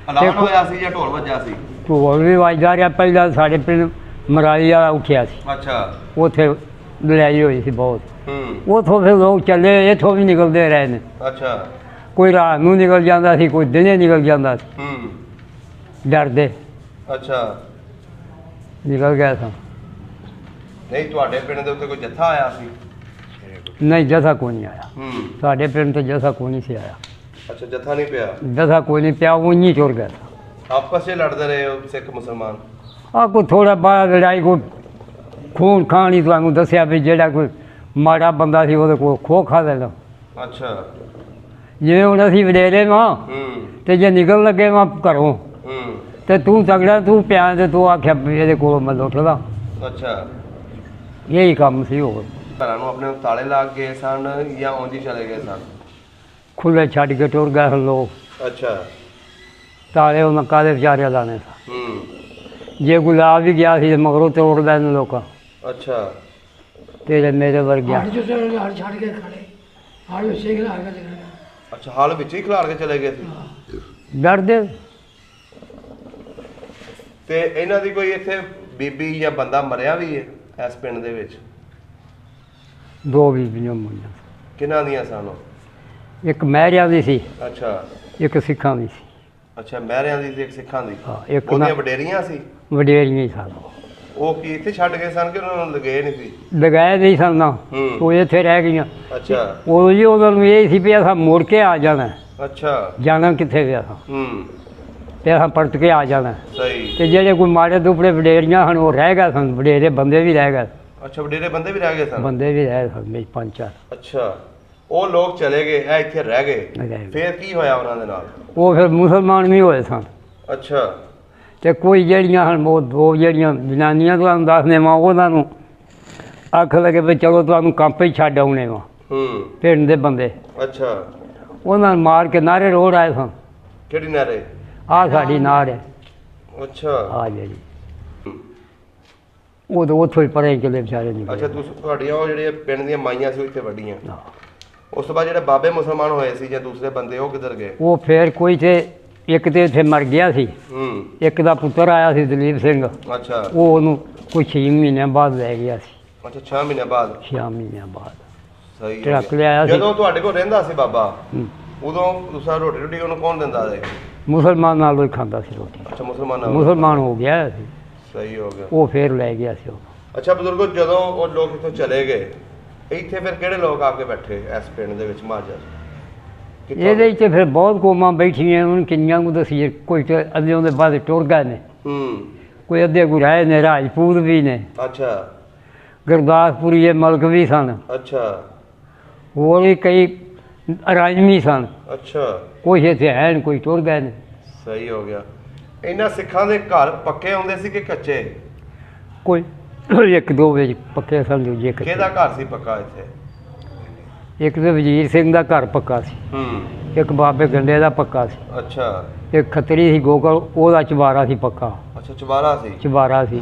ਐਲਾਨ ਹੋਇਆ ਸੀ ਜਾਂ ਢੋਲ ਵੱਜਾ ਸੀ? ਢੋਲ ਵੀ ਵੱਜਦਾ ਰਿਹਾ। ਪਹਿਲਾਂ ਸਾਡੇ ਪਿੰਡ ਮਰਾਲੀ ਵਾਲਾ ਉੱਠਿਆ ਸੀ, ਅੱਛਾ। ਉੱਥੇ ਲੜਾਈ ਹੋਈ ਸੀ ਬਹੁਤ। ਹੂੰ। ਉੱਥੋਂ ਫਿਰ ਲੋਕ ਚੱਲੇ, ਇੱਥੋਂ ਵੀ ਨਿਕਲਦੇ ਰਹੇ ਨੇ। ਅੱਛਾ। ਕੋਈ ਰਾਤ ਨੂੰ ਨਿਕਲ ਜਾਂਦਾ ਸੀ, ਕੋਈ ਦਿਨੇ ਨਿਕਲ ਜਾਂਦਾ ਸੀ, ਹੂੰ। ਡਰਦੇ ਅੱਛਾ। ਨਿਕਲ ਗਿਆ ਸਾਂ। ਨਹੀਂ ਤੁਹਾਡੇ ਪਿੰਡ ਦੇ ਉੱਤੇ ਕੋਈ ਜੱਥਾ ਆਇਆ ਸੀ? ਨਹੀਂ ਜਥਾ ਕੋਈ ਨਹੀਂ ਆਇਆ ਸਾਡੇ ਪਿੰਡ ਤੋਂ ਜਥਾ ਕੋਈ ਨਹੀਂ ਸੀ ਆਇਆ ਅੱਛਾ ਜਥਾ ਨਹੀਂ ਪਿਆ ਜਥਾ ਕੋਈ ਨਹੀਂ ਪਿਆ ਉਹ ਹੀ ਟੁਰ ਗਿਆ ਆਪਸ 'ਚ ਲੜਦੇ ਰਹੇ ਹੋ ਸਿੱਖ ਮੁਸਲਮਾਨ ਆ ਕੋਈ ਥੋੜਾ ਬਾਅਦ ਲੜਾਈ ਕੋਈ ਖੂਨ ਖਾਣੀ ਤੁਹਾਨੂੰ ਦੱਸਿਆ ਵੀ ਜਿਹੜਾ ਕੋਈ ਮਾੜਾ ਬੰਦਾ ਸੀ ਉਹਦੇ ਕੋਲ ਖੋਹ ਖਾ ਲੈਣਾ ਅੱਛਾ ਜਿਵੇਂ ਹੁਣ ਅਸੀਂ ਵਡੇਰੇ ਵਾਂ ਤੇ ਜੇ ਨਿਕਲ ਲੱਗੇ ਵਾਂ ਘਰੋਂ ਤੇ ਤੂੰ ਤਗੜਾ ਤੂੰ ਪਿਆ ਤੇ ਤੂੰ ਆਖਿਆ ਵੀ ਇਹਦੇ ਕੋਲ ਮੈਂ ਲੁੱਟਦਾ ਅੱਛਾ ਇਹੀ ਕੰਮ ਸੀ ਹੋਰ ਘਰਾਂ ਨੂੰ ਆਪਣੇ ਤਾਲੇ ਲਾ ਕੇ ਗਏ ਸਨ ਜਾਂ ਉਂਝ ਹੀ ਚਲੇ ਗਏ ਸਨ ਖੁੱਲੇ ਛੱਡ ਕੇ ਟੁਰ ਗਏ ਹਨ ਲੋਕ ਅੱਛਾ ਤਾਲੇ ਉਹਨਾਂ ਕਾਹਦੇ ਵਿਚਾਰੇ ਲਾਣੇ ਸੀ ਜੇ ਗੁਲਾਬ ਵੀ ਗਿਆ ਸੀ ਤੇ ਮਗਰੋਂ ਤੋੜ ਲੈਣ ਲੋਕਾਂ ਅੱਛਾ ਤੇਰੇ ਮੇਰੇ ਵਰਗਿਆ ਹੱਟ ਜੋ ਹੱਟ ਛੱਡ ਕੇ ਖੜੇ ਹਾਲ ਵਿੱਚ ਹੀ ਖਿਲਾ ਕੇ ਚਲੇ ਅੱਛਾ ਹਾਲ ਵਿੱਚ ਹੀ ਖਿਲਾਰ ਕੇ ਚਲੇ ਗਏ ਸੀ ਡਰਦੇ ਤੇ ਇਹਨਾਂ ਦੀ ਕੋਈ ਇੱਥੇ ਬੀਬੀ ਜਾਂ ਬੰਦਾ ਮਰਿਆ ਵੀ ਹੈ ਇਸ ਪਿੰਡ ਦੇ ਵਿੱਚ ਦੋ ਬੀਬੀਆਂ ਮੁੰਡੀਆਂ ਕਿਹਨਾਂ ਦੀਆਂ ਸਨ ਉਹ? ਇੱਕ ਮਹਿਰਿਆਂ ਦੀ ਸੀ ਅੱਛਾ ਇੱਕ ਸਿੱਖਾਂ ਦੀ ਸੀ ਅੱਛਾ ਮਹਿਰਿਆਂ ਦੀ ਤੇ ਇੱਕ ਸਿੱਖਾਂ ਦੀ ਹਾਂ ਇੱਕ ਉਹਦੀਆਂ ਨਾ ਵਡੇਰੀਆਂ ਸੀ ਵਡੇਰੀਆਂ ਹੀ ਸਨ ਉਹ ਕੀ ਇੱਥੇ ਛੱਡ ਗਏ ਸਨ ਕਿ ਉਹਨਾਂ ਨੂੰ ਲਗਾਏ ਨਹੀਂ ਸੀ ਲਗਾਏ ਨਹੀਂ ਸਨ ਨਾ ਹੂੰ। ਉਹ ਇੱਥੇ ਰਹਿ ਗਈਆਂ ਅੱਛਾ ਉਹ ਜੀ ਉਹਨਾਂ ਨੂੰ ਇਹ ਸੀ ਵੀ ਅਸਾਂ ਮੁੜ ਕੇ ਆ ਜਾਣਾ ਅੱਛਾ ਜਾਣਾ ਕਿੱਥੇ ਗਿਆ ਸਾਂ ਤੇ ਅਸਾਂ ਪਰਤ ਕੇ ਆ ਜਾਣਾ ਸਹੀ ਤੇ ਜਿਹੜੇ ਕੋਈ ਮਾੜੇ ਦੁਪੜੇ ਵਡੇਰੀਆਂ ਹਨ ਉਹ ਰਹਿ ਗਏ ਸਨ ਵਡੇਰੇ ਬੰਦੇ ਵੀ ਰਹਿ ਗਏ ਅੱਛਾ ਵਡੇਰੇ ਬੰਦੇ ਵੀ ਰਹਿ ਗਏ ਸਨ ਬੰਦੇ ਵੀ ਰਹਿ ਸਨ ਵਿੱਚ ਪੰਜ ਚਾਰ ਅੱਛਾ ਉਹ ਲੋਕ ਚਲੇ ਗਏ ਇਹ ਇੱਥੇ ਰਹਿ ਗਏ ਰਹਿ ਗਏ। ਫੇਰ ਕੀ ਹੋਇਆ ਉਹਨਾਂ ਦੇ ਨਾਲ ਉਹ ਫਿਰ ਮੁਸਲਮਾਨ ਵੀ ਹੋਏ ਸਨ ਅੱਛਾ ਤੇ ਕੋਈ ਜਿਹੜੀਆਂ ਹਨ ਉਹ ਦੋ ਜਿਹੜੀਆਂ ਜਨਾਨੀਆਂ ਤੁਹਾਨੂੰ ਦੱਸਦੇ ਵਾਂ ਉਹਨਾਂ ਨੂੰ ਆਖ ਲਗੇ ਵੀ ਚਲੋ ਤੁਹਾਨੂੰ ਕੰਪ ਹੀ ਛੱਡ ਆਉਣੇ ਵਾਂ ਪਿੰਡ ਦੇ ਬੰਦੇ ਅੱਛਾ ਉਹਨਾਂ ਨੂੰ ਮਾਰ ਕੇ ਨਾਰੇ ਰੋੜ ਆਏ ਸਨ ਕਿਹੜੀ ਨਾਰੇ ਆਹ ਸਾਡੀ ਨਾਰ ਹੈ ਅੱਛਾ ਆ ਜਿਹੜੀ ਉਹ ਤਾਂ ਉੱਥੋਂ ਹੀ ਪਰੇ ਚਲੇ ਵਿਚਾਰੇ ਨਹੀਂ ਅੱਛਾ ਤੁਸੀਂ ਤੁਹਾਡੀਆਂ ਉਹ ਜਿਹੜੇ ਪਿੰਡ ਦੀਆਂ ਮਾਈਆਂ ਸੀ ਉਹ ਇੱਥੇ ਵੱਡੀਆਂ ਉਸ ਤੋਂ ਬਾਅਦ ਜਿਹੜੇ ਬਾਬੇ ਮੁਸਲਮਾਨ ਹੋਏ ਸੀ ਜਾਂ ਦੂਸਰੇ ਬੰਦੇ ਉਹ ਕਿੱਧਰ ਗਏ ਉਹ ਫੇਰ ਕੋਈ ਤੇ ਇੱਕ ਤੇ ਇੱਥੇ ਮਰ ਗਿਆ ਸੀ ਇੱਕ ਦਾ ਪੁੱਤਰ ਆਇਆ ਸੀ ਦਲੀਪ ਸਿੰਘ ਅੱਛਾ ਉਹ ਉਹਨੂੰ ਕੋਈ 6 ਮਹੀਨਿਆਂ ਬਾਅਦ ਲੈ ਗਿਆ ਸੀ ਅੱਛਾ 6 ਮਹੀਨੇ ਬਾਅਦ 6 ਮਹੀਨਿਆਂ ਬਾਅਦ ਸਹੀ ਹੈ। ਟਰੱਕ ਲਿਆਇਆ ਸੀ ਜਦੋਂ ਤੁਹਾਡੇ ਕੋਲ ਰਹਿੰਦਾ ਸੀ ਬਾਬਾ ਹੂੰ। ਉਦੋਂ ਦੂਸਰਾ ਰੋਟੀ ਉਹਨੂੰ ਕੌਣ ਦਿੰਦਾ ਸੀ ਮੁਸਲਮਾਨ ਨਾਲੋਂ ਹੀ ਖਾਂਦਾ ਸੀ ਰੋਟੀ ਅੱਛਾ ਮੁਸਲਮਾਨ ਮੁਸਲਮਾਨ ਹੋ ਗਿਆ ਸੀ ਸਹੀ ਹੋ ਗਿਆ ਉਹ ਫੇਰ ਲੈ ਗਿਆ ਸੀ ਉਹ ਅੱਛਾ ਬਜ਼ੁਰਗੋ ਜਦੋਂ ਉਹ ਲੋਕ ਇੱਥੋਂ ਚਲੇ ਗਏ ਇੱਥੇ ਫਿਰ ਕਿਹੜੇ ਲੋਕ ਆ ਕੇ ਬੈਠੇ ਇਸ ਪਿੰਡ ਦੇ ਵਿੱਚ ਮਾਝਾ ਇਹਦੇ ਵਿੱਚ ਫਿਰ ਬਹੁਤ ਕੌਮਾਂ ਬੈਠੀਆਂ ਹੁਣ ਕਿੰਨੀਆਂ ਨੂੰ ਦਸੀਏ ਕੋਈ ਤੇ ਅੱਧਿਆਂ ਦੇ ਬਾਅਦ ਟੁਰ ਗਏ ਨੇ ਕੋਈ ਅੱਧੇ ਗੁਰਾਏ ਨੇ ਰਾਜਪੂਤ ਵੀ ਨੇ ਅੱਛਾ ਗੁਰਦਾਸਪੁਰੀਏ ਮਲਕ ਵੀ ਸਨ ਅੱਛਾ ਹੋਰ ਵੀ ਕਈ ਰਾਜਮੀ ਸਨ ਅੱਛਾ ਕੁਛ ਇੱਥੇ ਹੈ ਕੋਈ ਟੁਰ ਗਏ ਨੇ ਸਹੀ ਹੋ ਗਿਆ ਇਹਨਾਂ ਸਿੱਖਾਂ ਦੇ ਘਰ ਪੱਕੇ ਆਉਂਦੇ ਸੀ ਕਿ ਕੱਚੇ ਕੋਈ ਇੱਕ ਦੋ ਵਿੱਚ ਪੱਕੇ ਸਨ ਦੂਜੇ ਕੱਚੇ। ਕਿਹਦਾ ਘਰ ਸੀ ਪੱਕਾ ਇੱਥੇ ਇੱਕ ਤੇ ਵਜ਼ੀਰ ਸਿੰਘ ਦਾ ਘਰ ਪੱਕਾ ਸੀ ਇੱਕ ਬਾਬੇ ਗੰਡੇ ਦਾ ਪੱਕਾ ਸੀ ਅੱਛਾ ਇੱਕ ਖੱਤਰੀ ਸੀ ਗੋਕਲ ਉਹਦਾ ਚੁਬਾਰਾ ਸੀ ਪੱਕਾ ਅੱਛਾ ਚੁਬਾਰਾ ਸੀ ਚੁਬਾਰਾ ਸੀ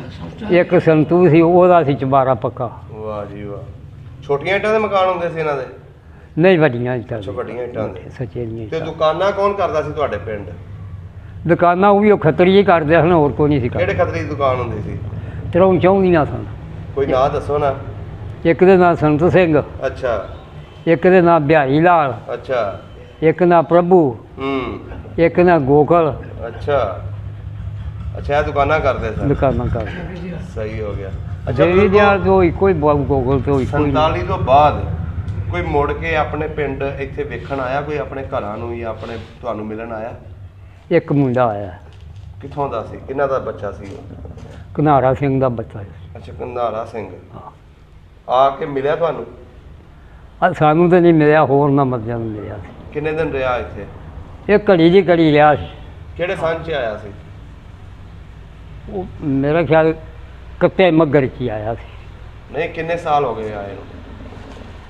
ਇੱਕ ਸੰਤੂ ਸੀ ਉਹਦਾ ਸੀ ਚੁਬਾਰਾ ਪੱਕਾ ਵਾਹ ਜੀ ਵਾਹ ਛੋਟੀਆਂ ਇੱਟਾਂ ਦੇ ਮਕਾਨ ਹੁੰਦੇ ਸੀ ਇਹਨਾਂ ਦੇ ਨਹੀਂ ਵੱਡੀਆਂ ਇੱਟਾਂ ਅੱਛਾ ਵੱਡੀਆਂ ਇੱਟਾਂ ਦੇ ਸਚੇਰੀਆਂ ਤੇ ਇੱਟਾਂ। ਦੁਕਾਨਾਂ ਕੌਣ ਕਰਦਾ ਸੀ ਤੁਹਾਡੇ ਪਿੰਡ ਦੁਕਾਨਾਂ ਉਹ ਵੀ ਉਹ ਖੱਤਰੀ ਹੀ ਕਰਦੇ ਸਨ ਹੋਰ ਕੋਈ ਨਹੀਂ ਸੀ ਕਿਹੜੇ ਕਰਦਾ ਖਤਰੀ ਦੀ ਦੁਕਾਨ ਹੁੰਦੀ ਸੀ ਤਰੋਂ ਚਾਹੁੰਦੀਆਂ ਸਨ ਕੋਈ ਨਾਂ ਦੱਸੋ ਨਾ ਇੱਕ ਦੇ ਨਾਂ ਸੰਤ ਸਿੰਘ ਅੱਛਾ ਇੱਕ ਦੇ ਨਾਂ ਬਿਹਾਰੀ ਲਾਲ ਅੱਛਾ ਇੱਕ ਨਾਂ ਪ੍ਰਭੂ ਇੱਕ ਨਾਂ ਗੋਕਲ ਅੱਛਾ ਅੱਛਾ ਇਹ ਦੁਕਾਨਾਂ ਕਰਦੇ ਸਨ ਦੁਕਾਨਾਂ ਕਰਦੇ ਸਹੀ ਹੋ ਗਿਆ ਦੇਵੀ ਦਿਆਲ ਤੋਂ ਇੱਕੋ ਹੀ ਗੋਕਲ ਤੋਂ ਇੱਕੋ ਹੀ 47 ਤੋਂ ਬਾਅਦ ਕੋਈ ਮੁੜ ਕੇ ਆਪਣੇ ਪਿੰਡ ਇੱਥੇ ਵੇਖਣ ਆਇਆ ਕੋਈ ਆਪਣੇ ਘਰਾਂ ਨੂੰ ਜਾਂ ਆਪਣੇ ਤੁਹਾਨੂੰ ਮਿਲਣ ਆਇਆ ਇੱਕ ਮੁੰਡਾ ਆਇਆ ਕਿੱਥੋਂ ਦਾ ਸੀ ਕਿਹਨਾਂ ਦਾ ਬੱਚਾ ਸੀ ਉਹ? ਘਨਾਰਾ ਸਿੰਘ ਦਾ ਬੱਚਾ ਸੀ। ਅੱਛਾ ਕੰਧਾਰਾ ਸਿੰਘ ਆ ਕੇ ਮਿਲਿਆ ਤੁਹਾਨੂੰ ਸਾਨੂੰ ਤਾਂ ਨਹੀਂ ਮਿਲਿਆ ਹੋਰ ਨਾ ਮਰਦਿਆਂ ਨੂੰ ਮਿਲਿਆ ਸੀ ਕਿੰਨੇ ਦਿਨ ਰਿਹਾ ਇੱਥੇ ਇਹ ਘੜੀ ਦੀ ਘੜੀ ਲਿਆ ਸੀ ਕਿਹੜੇ ਸੰਨ 'ਚ ਆਇਆ ਸੀ ਉਹ ਮੇਰਾ ਖਿਆਲ ਕੱਤੇ ਮੱਗਰ 'ਚ ਹੀ ਆਇਆ ਸੀ ਨਹੀਂ ਕਿੰਨੇ ਸਾਲ ਹੋ ਗਏ ਆਏ ਨੂੰ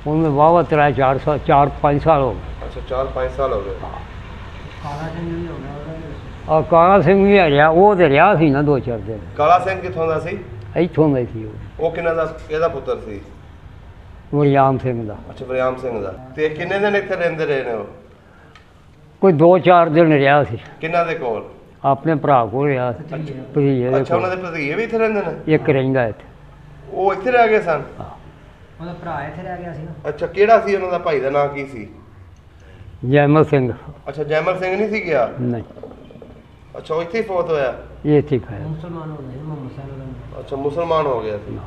ਉਹਨੇ ਵਾਹਵਾ 4-5 ਸਾਲ ਹੋ ਗਏ ਅੱਛਾ 4-5 ਸਾਲ ਹੋ ਗਏ ਆ ਕਾਲਾ ਸਿੰਘ ਵੀ ਰਿਹਾ ਉਹ ਤੇ ਰਿਹਾ ਸੀ ਨਾ 2-4 ਦਿਨ ਕਾਲਾ ਸਿੰਘ ਕਿੱਥੋਂ ਦਾ ਸੀ ਇੱਥੋਂ ਦਾ ਹੀ ਸੀ ਉਹ ਕਿਹਨਾਂ ਦਾ ਕਿਹਦਾ ਪੁੱਤਰ ਸੀ ਉਹ ਵਰਿਆਮ ਸਿੰਘ ਦਾ ਅੱਛਾ ਵਰਿਆਮ ਸਿੰਘ ਦਾ ਤੇ ਕਿੰਨੇ ਦਿਨ ਇੱਥੇ ਰਹਿੰਦੇ ਰਹੇ ਨੇ ਉਹ ਕੋਈ 2-4 ਦਿਨ ਰਿਹਾ ਸੀ ਕਿਹਨਾਂ ਦੇ ਕੋਲ ਆਪਣੇ ਭਰਾ ਕੋਲ ਰਿਹਾ ਸੀ ਭਤੀਜੇ ਦੇ ਅੱਛਾ ਉਹਨਾਂ ਕੋਲ ਦੇ ਭਤੀਜੇ ਵੀ ਇੱਥੇ ਰਹਿੰਦੇ ਨੇ ਇੱਕ ਰਹਿੰਦਾ ਇੱਥੇ ਉਹ ਇੱਥੇ ਰਹਿ ਗਏ ਸਨ ਉਹਦਾ ਭਰਾ ਇੱਥੇ ਰਹਿ ਗਿਆ ਸੀ ਨਾ ਅੱਛਾ ਕਿਹੜਾ ਸੀ ਉਹਨਾਂ ਦਾ ਭਾਈ ਦਾ ਨਾਂ ਕੀ ਸੀ ਜੈਮਲ ਸਿੰਘ ਅੱਛਾ ਜੈਮਲ ਸਿੰਘ ਨਹੀਂ ਸੀ ਗਿਆ ਨਹੀਂ ਅੱਛਾ ਉਹ ਇੱਥੇ ਹੀ ਫੌਤ ਹੋਇਆ ਇਹ ਇੱਥੇ ਖਾਇਆ ਮੁਸਲਮਾਨ ਹੋ ਗਏ ਮੁਹੰਮਦ ਸਾਹਿਬ ਅੱਛਾ ਮੁਸਲਮਾਨ ਹੋ ਗਿਆ ਸੀ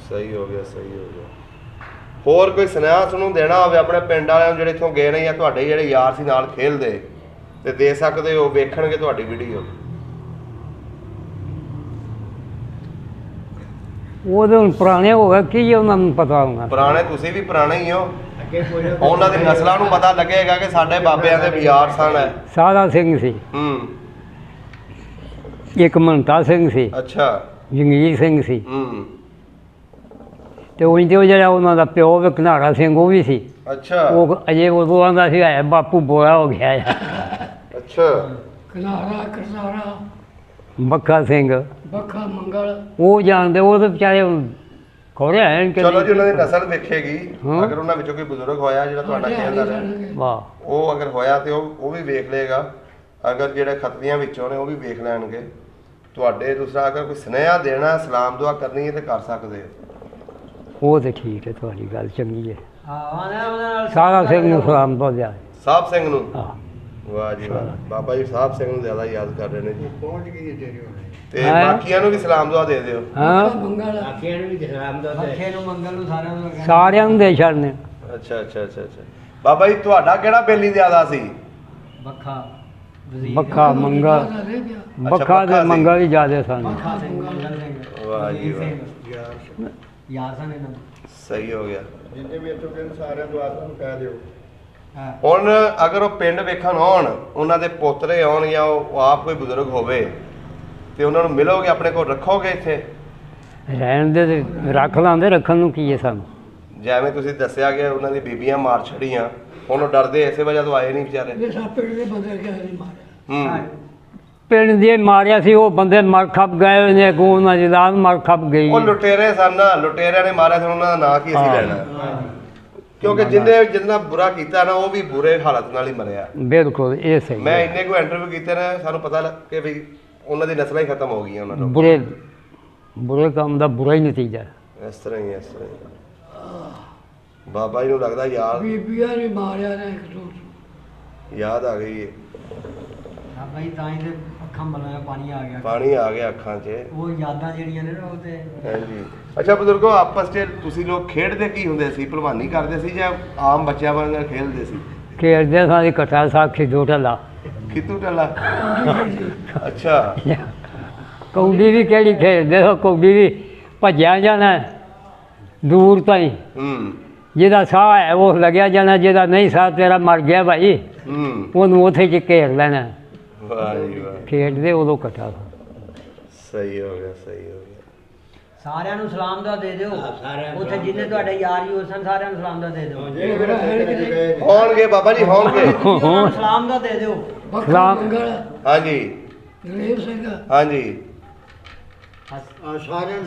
ਸਹੀ ਹੋ ਗਿਆ ਸਹੀ ਹੋ ਗਿਆ ਹੋਰ ਕੋਈ ਸੁਨੇਹਾ ਤੁਹਾਨੂੰ ਦੇਣਾ ਹੋਵੇ ਆਪਣੇ ਪਿੰਡ ਵਾਲਿਆਂ ਨੂੰ ਜਿਹੜੇ ਇੱਥੋਂ ਗਏ ਨੇ ਜਾਂ ਤੁਹਾਡੇ ਜਿਹੜੇ ਯਾਰ ਸੀ ਨਾਲ ਖੇਲਦੇ ਤੇ ਦੇ ਸਕਦੇ ਹੋ, ਵੇਖਣਗੇ ਤੁਹਾਡੀ ਵੀਡੀਓ। ਉਹਦੇ ਹੁਣ ਪੁਰਾਣੇ ਹੋ ਗਏ, ਕੀ ਉਹਨਾਂ ਨੂੰ ਪਤਾ ਹੋਣਾ। ਪੁਰਾਣੇ ਤੁਸੀਂ ਵੀ ਪੁਰਾਣੇ ਹੀ ਹੋ, ਉਹਨਾਂ ਦੀ ਨਸਲਾਂ ਨੂੰ ਪਤਾ ਲੱਗੇਗਾ ਕਿ ਸਾਡੇ ਬਾਬਿਆਂ ਦੇ ਵੀ ਯਾਰ ਸਨ। ਸਾਦਾ ਸਿੰਘ ਸੀ, ਇੱਕ ਮਹੰਤਾ ਸਿੰਘ ਸੀ, ਅੱਛਾ, ਜੰਗੀਰ ਸਿੰਘ ਸੀ, ਤੇ ਉਹ ਜਿਹੜਾ ਉਹਨਾਂ ਦਾ ਪਿਓ ਵੀ ਘਨਾੜਾ ਸਿੰਘ ਉਹ ਵੀ ਸੀ। ਅੱਛਾ, ਉਹ ਅਜੇ ਉਦੋਂ ਆਉਂਦਾ ਸੀ ਹੈ ਬਾਪੂ ਬੋਲਾ ਹੋ ਗਿਆ ਆ। ਅੱਛਾ, ਕਨਾਰਾ ਕਰਨਾਰਾ ਬੱਖਾ ਸਿੰਘ, ਬੱਖਾ ਮੰਗਲ ਉਹ ਜਾਣਦੇ, ਉਹ ਤਾਂ ਵਿਚਾਰੇ ਖੋਰੇ ਹੈ ਕਿ ਚਲੋ ਜੀ ਉਹਨਾਂ ਦੀ ਨਸਲ ਵੇਖੇਗੀ, ਅਗਰ ਉਹਨਾਂ ਵਿੱਚੋਂ ਕੋਈ ਬਜ਼ੁਰਗ ਹੋਇਆ ਜਿਹੜਾ ਤੁਹਾਡਾ ਖੇਲਦਾ ਰਿਹਾ, ਵਾਹ, ਉਹ ਅਗਰ ਹੋਇਆ ਤੇ ਉਹ ਵੀ ਵੇਖ ਲਏਗਾ। ਅਗਰ ਜਿਹੜੇ ਖੱਤਰੀਆਂ ਵਿੱਚੋਂ ਨੇ ਉਹ ਵੀ ਵੇਖ ਲੈਣਗੇ। ਤੁਹਾਡੇ ਦੂਸਰਾ ਅਗਰ ਕੋਈ ਸੁਨੇਹਾ ਦੇਣਾ, ਸਲਾਮ ਦੁਆ ਕਰਨੀ ਹੈ ਤੇ ਕਰ ਸਕਦੇ ਹੋ। ਉਹ ਤੇ ਠੀਕ ਹੈ, ਤੁਹਾਡੀ ਗੱਲ ਚੰਗੀ ਹੈ। ਹਾਂ, ਸਾਦਾ ਸਿੰਘ ਨੂੰ ਸਲਾਮ ਤੋਂ ਦਿਆ। ਸਾਹਿਬ ਸਿੰਘ ਨੂੰ, ਹਾਂ, ਵਾਹ ਜੀ ਵਾਹ, ਬਾਬਾ ਜੀ ਸਾਹਿਬ ਸਿੰਘ ਨੂੰ ਜ਼ਿਆਦਾ ਯਾਦ ਕਰ ਰਹੇ ਨੇ ਜੀ। ਪਹੁੰਚ ਗਈ ਹੈ ਤੇਰੀ ਤੇ ਹੈਂ? ਬਾਕੀਆਂ ਨੂੰ ਵੀ ਸਲਾਮ ਦੁਆ ਦੇ ਦਿਓ। ਹਾਂ, ਮੰਗਲ ਆਖਿਆਂ ਨੂੰ ਵੀ ਜਸਰਾਮ ਦਾ ਅੱਖੇ ਨੂੰ ਮੰਗਲ ਨੂੰ ਸਾਰਿਆਂ ਨੂੰ ਲਗਾ। ਸਾਰਿਆਂ ਨੂੰ ਦੇ ਛੱਡਨੇ। ਅੱਛਾ ਅੱਛਾ ਅੱਛਾ ਅੱਛਾ, ਬਾਬਾ ਜੀ ਤੁਹਾਡਾ ਕਿਹੜਾ ਬੇਲੀ ਜ਼ਿਆਦਾ ਸੀ? ਬੱਖਾ ਵਜ਼ੀਰ ਬੱਖਾ ਮੰਗਲ, ਬੱਖਾ ਤੇ ਬੱਖਾ ਸੀ। ਮੰਗਲ ਹੀ ਜ਼ਿਆਦੇ ਸਨ। ਬੱਖਾ ਸਿੰਘ ਮੰਗਲ ਸਿੰਘ ਵਾਹ ਜੀ ਵਾਹ, ਯਾਰ ਸਨ ਇਹਨਾਂ ਸਹੀ ਹੋ ਗਿਆ। ਜਿੰਨੇ ਵੀ ਇੱਥੋਂ ਕਹਿੰਦੇ ਸਾਰਿਆਂ ਦੁਆ ਤੁਹਾਨੂੰ ਕਹਿ ਦਿਓ। ਹਾਂ। ਹੁਣ ਅਗਰ ਉਹ ਪਿੰਡ ਵੇਖਣ ਆਉਣ, ਉਹਨਾਂ ਦੇ ਪੋਤਰੇ ਆਉਣ ਜਾਂ ਉਹ ਆਪ ਕੋਈ ਬਜ਼ੁਰਗ ਹੋਵੇ ਤੇ ਉਹਨਾਂ ਨੂੰ ਮਿਲੋਗੇ, ਆਪਣੇ ਕੋਲ ਰੱਖੋਗੇ ਇੱਥੇ? ਰਹਿਣ ਦੇ ਤੇ ਰੱਖ ਲਾਂਦੇ, ਰੱਖਣ ਨੂੰ ਕੀ ਹੈ ਸਾਨੂੰ। ਜਿਵੇਂ ਤੁਸੀਂ ਦੱਸਿਆ ਕਿ ਉਹਨਾਂ ਦੀ ਬੀਬੀਆਂ ਮਾਰ ਛੜੀਆਂ, ਹੁਣ ਉਹ ਡਰਦੇ ਇਸੇ ਵਜ੍ਹਾ ਤੋਂ ਆਏ ਨਹੀਂ ਵਿਚਾਰੇ। ਇਹ ਸਭ ਪਿੰਡ ਦੇ ਬੰਦੇ ਕਿਹਾ ਨਹੀਂ ਮਾਰਿਆ। ਪਿੰਡ ਦੇ ਮਾਰਿਆ ਸੀ, ਉਹ ਬੰਦੇ ਮਰ ਖੱਪ ਗਏ ਹੋਏ ਨੇ, ਅੱਗੋਂ ਉਹਨਾਂ ਦੀ ਲਾਨ ਮਰ ਖੱਪ ਗਈ। ਉਹ ਲੁਟੇਰੇ ਸਨ ਨਾ, ਲੁਟੇਰਿਆਂ ਨੇ ਮਾਰਿਆ ਸੀ, ਉਹਨਾਂ ਦਾ ਨਾਂ ਕੀ ਅਸੀਂ ਲੈਣਾ? ਕਿਉਂਕਿ ਜਿੰਨਾ ਬੁਰਾ ਕੀਤਾ ਨਾ, ਉਹ ਵੀ ਬੁਰੇ ਹਾਲਤ ਨਾਲ ਹੀ ਮਰਿਆ। ਬਿਲਕੁਲ, ਇਹ ਸਹੀ ਮੈਂ ਹੈ। ਇੰਨੇ ਕੋ ਇੰਟਰਵਿਊ ਕੀਤੇ ਨੇ, ਸਾਨੂੰ ਪਤਾ ਲੱਗ ਕਿ ਵੀ ਉਹਨਾਂ ਦੀ ਨਸਲਾਂ ਹੀ ਖਤਮ ਹੋ ਗਈਆਂ ਉਹਨਾਂ ਨੂੰ। ਬੁਰੇ ਕੰਮ ਦਾ ਬੁਰਾ ਹੀ ਨਤੀਜਾ। ਇਸ ਤਰ੍ਹਾਂ ਹੀ, ਇਸ ਤਰ੍ਹਾਂ ਹੀ। ਬਾਬਾ ਜੀ ਨੂੰ ਲੱਗਦਾ ਬੀਬੀਆਂ ਨੇ ਮਾਰਿਆ ਨੇ ਇੱਕ ਦੂਜੇ ਯਾਦ ਆ ਗਈ ਹੈ। ਬਾਬਾ ਜੀ ਤਾਂ ਹੀ ਤੇ ਅੱਖਾਂ ਮਲਾਂ ਪਾਣੀ ਆ ਗਿਆ। ਪਾਣੀ ਆ ਗਿਆ ਅੱਖਾਂ 'ਚ। ਉਹ ਯਾਦਾਂ ਜਿਹੜੀਆਂ ਨੇ ਨਾ ਉਹ ਤੇ ਹਾਂਜੀ, ਅੱਛਾ ਬਜ਼ੁਰਗੋ, ਆਪਸ 'ਚ ਤੁਸੀਂ ਲੋਕ ਖੇਡਦੇ ਕੀ ਹੁੰਦੇ ਸੀ? ਭਲਵਾਨੀ ਕਰਦੇ ਸੀ ਜਾਂ ਆਮ ਬੱਚਿਆਂ ਵਾਂਗ ਖੇਡਦੇ ਸੀ? ਖੇਡਦੇ ਸਾਂ ਇਕੱਠਾ ਸਾਖੀ ਦੋ ਟੱਲਾ। ਖਿੱਤੂ ਟੱਲਾ? ਅੱਛਾ, ਕੌਡੀ ਵੀ ਕਿਹੜੀ ਖੇਡਦੇ ਹੋ? ਕੌਡੀ ਵੀ ਭੱਜਿਆ ਜਾਣਾ ਦੂਰ ਤਾਈਂ, ਜਿਹਦਾ ਸਾਹ ਹੈ ਉਹ ਲੱਗਿਆ ਜਾਣਾ, ਜਿਹਦਾ ਨਹੀਂ ਸਾਹ ਤੇਰਾ ਮਰ ਗਿਆ ਭਾਈ, ਉਹਨੂੰ ਉੱਥੇ ਚ ਘੇਰ ਲੈਣਾ। ਵਾਹ ਜੀ ਵਾਹ, ਖੇਡਦੇ ਉਦੋਂ ਇਕੱਠਾ ਸਾਂ। ਸਹੀ ਹੋ ਗਿਆ, ਸਹੀ ਹੋ ਗਿਆ। ਸਾਰਿਆਂ ਨੂੰ ਸਲਾਮ ਦਾ ਦੇ ਦਿਓ। ਉੱਥੇ ਜਿੰਨੇ ਤੁਹਾਡੇ ਯਾਰ ਯੂਰ ਸਨ ਸਾਰਿਆਂ ਨੂੰ ਸਲਾਮ ਦਾ ਦੇ ਦਿਓ। ਹੋਣਗੇ ਬਾਬਾ ਜੀ, ਹੋਣਗੇ। ਉਹਨਾਂ ਨੂੰ ਸਲਾਮ ਦਾ ਦੇ ਦਿਓ। ਬੱਖਾ ਮੰਗਲ ਹਾਂਜੀ ਦਲੇਰ ਸਿੰਘ ਹਾਂਜੀ,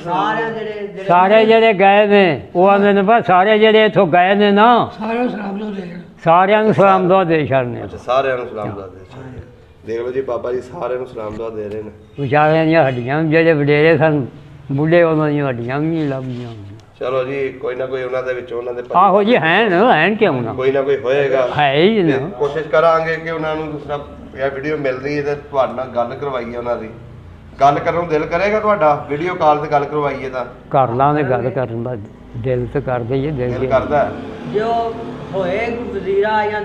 ਸਾਰਿਆਂ ਜਿਹੜੇ ਸਾਰੇ ਜਿਹੜੇ ਗਏ ਨੇ ਉਹ ਆਂਦੇ ਨੇ ਬਸ, ਸਾਰੇ ਜਿਹੜੇ ਇੱਥੋਂ ਗਏ ਨੇ ਨਾ, ਸਾਰਿਆਂ ਸਲਾਮ ਤੋਂ ਦੇਣਾ। ਸਾਰਿਆਂ ਨੂੰ ਸਲਾਮ ਦੁਆ ਦੇ ਛੱਡਨੇ। ਅੱਛਾ, ਸਾਰਿਆਂ ਨੂੰ ਸਲਾਮ ਦੁਆ ਦੇ। ਦੇਖ ਲਓ ਜੀ, ਬਾਬਾ ਜੀ ਸਾਰਿਆਂ ਨੂੰ ਸਲਾਮ ਦੁਆ ਦੇ ਰਹੇ ਨੇ। ਵਿਚਾਰਿਆਂ ਦੀਆਂ ਹੱਡੀਆਂ ਵੀ ਜਿਹੜੇ ਵਡੇਰੇ ਸਨ ਬੁੱਢੇ, ਉਹਨਾਂ ਦੀਆਂ ਹੱਡੀਆਂ ਵੀ ਨਹੀਂ ਲੱਭਦੀਆਂ। ਚਲੋ ਜੀ, ਕੋਈ ਨਾ ਕੋਈ ਉਹਨਾਂ ਦੇ ਵਿੱਚੋਂ ਉਹਨਾਂ ਦੇ ਆਹੋ ਜੀ, ਹੈਨ ਕਿਉਂ ਨਾ, ਕੋਈ ਨਾ ਕੋਈ ਹੋਏਗਾ। ਹੈ ਹੀ ਨਾ। ਤੇ ਕੋਸ਼ਿਸ਼ ਕਰਾਂਗੇ ਕਿ ਉਹਨਾਂ ਨੂੰ ਦੂਸਰਾ ਇਹ ਵੀਡੀਓ ਮਿਲ ਰਹੀ ਹੈ ਤੇ ਤੁਹਾਡੇ ਨਾਲ ਗੱਲ ਕਰਵਾਈਏ। ਉਹਨਾਂ ਦੀ ਗੱਲ ਕਰਨ ਨੂੰ ਦਿਲ ਕਰੇਗਾ ਤੁਹਾਡਾ? ਵੀਡੀਓ ਕਾਲ ਤੇ ਗੱਲ ਕਰਵਾਈਏ ਤਾਂ ਕਰ ਲਾਂਗੇ, ਗੱਲ ਕਰਨ ਦਾ ਦਿਲ ਤੇ ਕਰਦੇ ਹੀ ਹੈ, ਦਿਲ ਕਰਦਾ ਹੈ। ਜੋ ਹੋਏ ਵਜ਼ੀਰਾ ਜਾਂ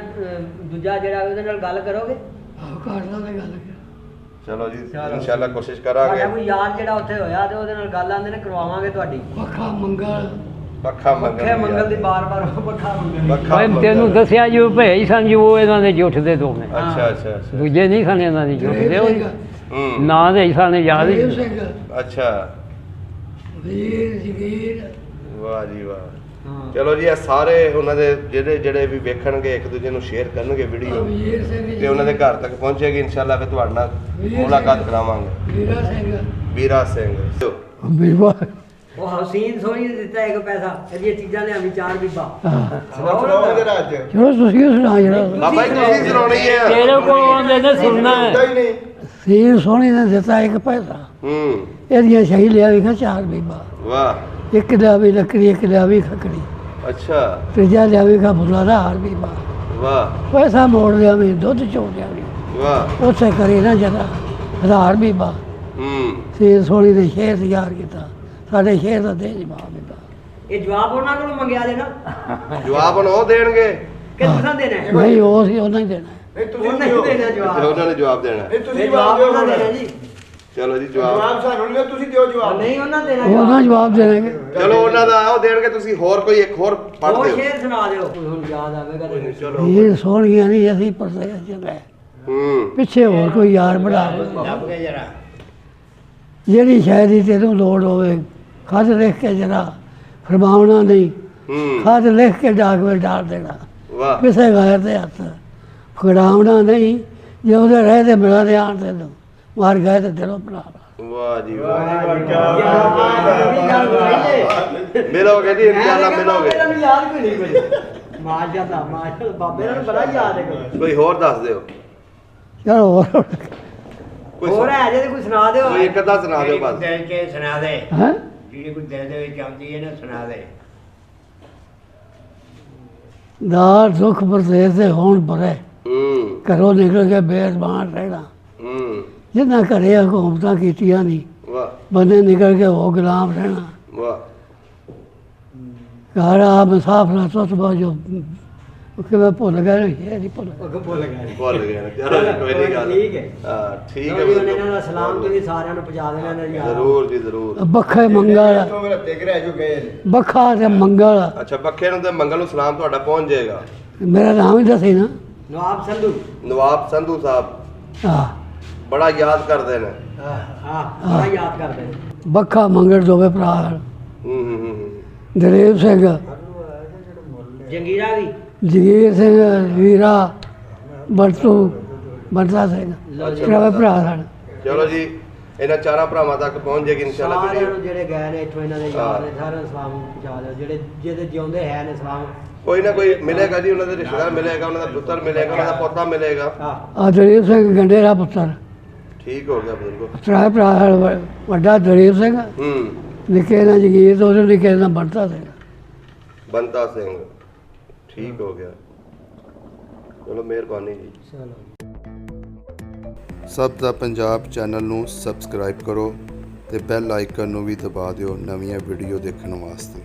ਦੂਜਾ ਜਿਹੜਾ ਉਹਦੇ ਨਾਲ ਗੱਲ ਕਰੋਗੇ। ਆਹ ਕਰ ਲਾਂਗੇ ਗੱਲ। ਚਲੋ ਜੀ, ਇਨਸ਼ਾਅੱਲਾ ਕੋਸ਼ਿਸ਼ ਤੁਹਾਡਾ ਕਰਾਂਗੇ। ਕੋਈ ਯਾਰ ਜਿਹੜਾ ਉੱਥੇ ਹੋਇਆ ਤੇ ਉਹਦੇ ਨਾਲ ਗੱਲ ਆਂਦੇ ਨੇ ਕਰਵਾਵਾਂਗੇ ਤੁਹਾਡੀ। ਬੱਖਾ ਮੰਗਲ ਪੱਖਾ ਪੱਖੇ ਮੰਗਲ ਦੀ ਬਾਰ-ਬਾਰ ਪੱਖਾ ਮੰਗਲ। ਭਾਈ ਤੈਨੂੰ ਦੱਸਿਆ ਜੀ, ਉਹ ਭਈ ਸਨ ਜੀ, ਉਹ ਇਹਨਾਂ ਦੇ ਜੁੱਠ ਦੇ ਦੋਵੇਂ। ਅੱਛਾ ਅੱਛਾ ਅੱਛਾ, ਦੂਜੇ ਨਹੀਂ ਸਨ ਇਹਨਾਂ ਦੀ ਜੁੱਠ ਦੇ, ਦਲੇਰ ਸਿੰਘ ਹੂੰ, ਨਾਂ ਦੇ ਸਾਨੂੰ ਯਾਦ ਹੀ ਦਲੇਰ ਨਹੀਂ। ਸਿੰਘ ਅੱਛਾ, ਵੀਰ ਜਗੀਰ ਵਾਹ ਜੀ ਵਾਹ। ਹਾਂ। ਚਲੋ ਜੀ, ਇਹ ਸਾਰੇ ਉਹਨਾਂ ਦੇ ਜਿਹੜੇ ਵੀ ਵੇਖਣਗੇ ਇੱਕ ਦੂਜੇ ਨੂੰ ਸ਼ੇਅਰ ਕਰਨਗੇ ਵੀਡੀਓ, ਵੀਰ ਸਿੰਘ ਤੇ ਉਹਨਾਂ ਦੇ ਘਰ ਤੱਕ ਪਹੁੰਚੇਗੀ ਇਨਸ਼ਾਅੱਲਾ। ਫਿਰ ਤੁਹਾਡੇ ਨਾਲ ਮੁਲਾਕਾਤ ਕਰਾਵਾਂਗੇ। ਵੀਰਾ ਸਿੰਘ ਵੀਰਾ ਸਿੰਘ ਬੀਬਾ ਉਹ ਹਸੀਨ ਸੋਹਣੀ ਨੇ ਦਿੱਤਾ ਇੱਕ ਪੈਸਾ, ਇਹਦੀਆਂ ਚੀਜ਼ਾਂ ਲਿਆਵੀਂ ਚਾਰ ਬੀਬਾ। ਸੁਣਾਓ ਜਰਾ ਅੱਜ। ਚਲੋ ਤੁਸੀਂ ਸੁਣਾ ਜਰਾ। ਬਾਬਾ ਜੀ ਤੁਸੀਂ ਸੁਣਾਉਣੀ ਹੈ। ਤੇਰੇ ਕੋਲ ਆਉਂਦੇ ਨੇ ਸੁਣਨਾ ਹੈ। ਹੀ ਨਹੀਂ। ਸੀਰ ਸੋਹਣੀ ਨੇ ਦਿੱਤਾ ਇੱਕ ਪੈਸਾ, ਹੂੰ, ਇਹਦੀਆਂ ਸਹੀ ਲਿਆ ਵੇਖਾ ਚਾਰ ਬੀਬਾ। ਵਾਹ, ਇੱਕ ਲਿਆਵੀ ਲੱਕੜੀ, ਇੱਕ ਲਿਆਵੀ ਖਕੜੀ, ਅੱਛਾ, ਤੀਜਾ ਲਿਆਵੀ ਕਾ ਬੁਲਾ ਦਾ ਹਾਰ ਬੀਬਾ। ਵਾਹ ਪੈਸਾ ਮੋੜ ਲਿਆਵੀ, ਦੁੱਧ ਚੋ ਲਿਆਵੀ, ਵਾਹ, ਉੱਥੇ ਕਰੀ ਨਾ ਜਰਾ ਹਜ਼ਾਰ ਬੀਬਾ। ਹੂੰ, ਸੀਰ ਸੋਹਣੀ ਨੇ ਸ਼ੇਰ ਤਿਆਰ ਕੀਤਾ, ਸਾਡੇ ਸ਼ੇਰ ਦਾ ਦੇ ਜਮਾ ਬੀਬਾ। ਇਹ ਜਵਾਬ ਉਹਨਾਂ ਕੋਲੋਂ ਮੰਗਿਆ ਜੇ ਨਾ ਜਵਾਬ ਹੁਣ ਉਹ ਦੇਣਗੇ ਕਿ ਤੁਸੀਂ ਦੇਣਾ ਹੈ? ਨਹੀਂ ਉਹ ਸੀ ਉਹਨਾਂ ਹੀ ਦੇਣਾ ਨਹੀਂ ਤੁਸੀਂ ਉਹਨਾਂ ਹੀ ਦੇਣਾ ਤੇ ਜਵਾਬ ਉਹਨਾਂ ਨੇ ਜਵਾਬ ਦੇਣਾ ਨਹੀਂ ਇਹ ਤੁਸੀਂ ਜਵਾਬ ਜਵਾਬ ਉਹਨਾਂ ਦਿਓ ਦੇਣਾ ਜੀ ਚਲੋ ਜੀ ਜਵਾਬ ਜਵਾਬ ਸਾਨੂੰ ਨਹੀਂ ਤੁਸੀਂ ਦਿਓ ਜਵਾਬ ਨਹੀਂ ਉਹਨਾਂ ਦੇਣਾ ਉਹਨਾਂ ਜਵਾਬ ਦੇਣਗੇ ਚਲੋ ਉਹਨਾਂ ਦਾ ਉਹ ਦੇਣਗੇ ਤੁਸੀਂ ਹੋਰ ਕੋਈ ਇੱਕ ਹੋਰ ਪੜ੍ਹ ਹੋਰ ਦਿਓ ਸ਼ੇਰ ਸੁਣਾ ਦਿਓ ਹੁਣ ਯਾਦ ਆਵੇਗਾ ਤੇ ਚਲੋ ਇਹ ਸੋਹਣੀਆਂ ਨਹੀਂ ਅਸੀਂ ਪਰਸੇ ਚਲੇ ਪਿੱਛੇ ਹੋਰ ਕੋਈ ਯਾਰ ਬਣਾ ਜਿਹੜੀ ਸ਼ਾਇਰੀ ਤੈਨੂੰ ਲੋੜ ਹੋਵੇ ਖਤ ਲਿਖ ਕੇ ਜਰਾ ਫਰਮਾਉਣਾ ਨਹੀਂ ਖਤ ਲਿਖ ਕੇ ਡਾਕ ਵਿੱਚ ਡਾਲ ਦੇਣਾ ਵਾਹ ਕਿਸੇ ਗੈਰ ਦੇ ਹੱਥ ਫੜਾਉਣਾ ਨਹੀਂ ਜੇ ਉਹਦੇ ਰਹੇ ਤੇ ਮਿਲਾ ਦੇ ਆਣ ਤੈਨੂੰ ਮਾਰ ਗਏ ਤੇ ਦਿਲੋਂ ਬਣਾ ਵਾਹ ਜੀ ਵਾਹ ਮਿਲੋਗੇ ਮਿਲੋਗੇ ਜੀ ਇਨਸ਼ਾਅੱਲਾ ਮਿਲੋਗੇ ਯਾਦ ਕੋਈ ਨਹੀਂ ਕੋਈ ਮਾਸ਼ਾਅੱਲਾ ਮਾਸ਼ਾਅੱਲਾ ਬਾਬੇ ਨੂੰ ਬੜਾ ਯਾਦ ਹੈ ਕੋਈ ਹੋਰ ਦੱਸ ਦਿਓ ਚਲੋ ਹੋਰ ਕੋਈ ਹੋਰ ਹੈ ਜੇ ਕੋਈ ਸੁਣਾ ਦਿਓ ਕੋਈ ਇੱਕ ਅੱਧਾ ਸੁਣਾ ਦਿਓ ਬਸ ਦਿਲ ਕੇ ਸੁਣਾ ਦੇ ਹੈ ਜਿਹੜੀ ਕੋਈ ਦਿਲ ਦੇ ਵਿੱਚ ਆਉਂਦੀ ਹੈ ਨਾ ਸੁਣਾ ਦੇ ਦਾਰ ਦੁੱਖ ਪਰਦੇਸ ਦੇ ਹੋਣ ਬਰੇ ਹੂੰ ਘਰੋਂ ਨਿਕਲ ਕੇ ਬੇਜ਼ਬਾਨ ਰਹਿਣਾ ਹੂੰ ਜਿੰਨਾ ਘਰੇ ਹਕੂਮਤਾਂ ਕੀਤੀਆਂ ਨਹੀਂ ਵਾਹ ਬੰਦੇ ਨਿਕਲ ਕੇ ਉਹ ਗੁਲਾਮ ਰਹਿਣਾ ਵਾਹ ਘਰ ਆ ਮੁਸਾਫਰਾਂ ਤੋਂ ਬਾਅਦ ਜੋ ਕਿ ਮੈਂ ਭੁੱਲ ਗਿਆ ਇਹ ਨਹੀਂ ਭੁੱਲ ਗਿਆ ਭੁੱਲ ਗਏ ਭੁੱਲ ਗਏ ਨੇ ਚਲੋ ਜੀ, ਕੋਈ ਨਹੀਂ ਗੱਲ ਠੀਕ ਹੈ ਹਾਂ ਠੀਕ ਲਓ ਹੈ ਜੀ, ਬਿਲਕੁਲ। ਇਹਨਾਂ ਦਾ ਸਲਾਮ ਤੁਸੀਂ ਸਾਰਿਆਂ ਨੂੰ ਪਹੁੰਚਾ ਦੇਣਾ ਇਹਨਾਂ ਦੀ ਯਾਦ ਜ਼ਰੂਰ ਜੀ ਜ਼ਰੂਰ ਬੱਖੇ ਮੰਗਲ ਇੱਥੋਂ ਮੇਰਾ ਟਿਕ ਰਿਹਾ ਜੋ ਗਏ ਨੇ ਬੱਖਾ ਤੇ ਮੰਗਲ ਅੱਛਾ ਬੱਖੇ ਨੂੰ ਤੇ ਮੰਗਲ ਨੂੰ ਸਲਾਮ ਤੁਹਾਡਾ ਪਹੁੰਚ ਜਾਏਗਾ ਮੇਰਾ ਨਾਮ ਹੀ ਦੱਸੀ ਨਾ ਨਵਾਬ ਸੰਧੂ ਨਵਾਬ ਸੰਧੂ ਸਾਹਿਬ ਆ ਬੜਾ ਯਾਦ ਕਰਦੇ ਨੇ ਹਾਂ ਬੜਾ ਯਾਦ ਕਰਦੇ ਨੇ ਬੱਖਾ ਮੰਗਲ ਦੋਵੇਂ ਭਰਾ ਹਨ। ਦਲੇਪ ਸਿੰਘ ਜੰਗੀਰਾ ਵੀ ਜਗੀਰ ਸਿੰਘ ਵੀਰਾ ਬੰਟੂ ਬੰਤਾ ਸਿੰਘ ਦੋਵੇਂ ਭਰਾ ਹਨ। ਚਲੋ ਜੀ ਇਹਨਾਂ ਚਾਰਾਂ ਭਰਾਵਾਂ ਤੱਕ ਪਹੁੰਚ ਜਾਏਗੀ ਇਨਸ਼ਾਅੱਲਾ ਸਾਰਿਆਂ ਵੀਡੀਓ ਨੂੰ ਜਿਹੜੇ ਗਏ ਨੇ ਇੱਥੋਂ ਇਹਨਾਂ ਦੇ ਯਾਰ ਨੇ ਸਾਰਿਆਂ ਨੂੰ ਸਲਾਮ ਪਹੁੰਚਾ ਦਿਓ ਜਿਹੜੇ ਜਿਹਦੇ ਜਿਉਂਦੇ ਹੈ ਨੇ ਸਲਾਮ ਕੋਈ ਨਾ ਕੋਈ ਮਿਲੇਗਾ ਜੀ ਉਹਨਾਂ ਦੇ ਰਿਸ਼ਤੇਦਾਰ ਮਿਲੇਗਾ ਉਹਨਾਂ ਦਾ ਪੁੱਤਰ ਮਿਲੇਗਾ ਉਹਨਾਂ ਦਾ ਪੋਤਾ ਮਿਲੇਗਾ ਹਾਂ ਆ ਦਲੇਪ ਸਿੰਘ ਗੰਡੇਰਾ ਪੁੱਤਰ ਠੀਕ ਹੋ ਗਿਆ ਬਜ਼ੁਰਗੋ ਤਰਾ ਭਰਾ ਹਨ। ਵੱਡਾ ਦਲੇਪ ਸਿੰਘ ਨਿੱਕੇ ਨਾਲ ਜਗੀਰ ਤੋਂ ਉਹਦੇ ਨਿੱਕੇ ਨਾਲ ਬੰਤਾ ਸਿੰਘ ਬੰਤਾ ਸਿੰਘ ਠੀਕ ਹੋ ਗਿਆ ਚਲੋ ਮਿਹਰਬਾਨੀ ਜੀ ਚਲੋ ਸਭ ਦਾ ਪੰਜਾਬ ਚੈਨਲ ਨੂੰ ਸਬਸਕ੍ਰਾਈਬ ਕਰੋ ਤੇ ਬੈਲ ਆਈਕਨ ਨੂੰ ਵੀ ਦਬਾ ਦਿਓ ਨਵੀਆਂ ਵੀਡੀਓ ਦੇਖਣ ਵਾਸਤੇ।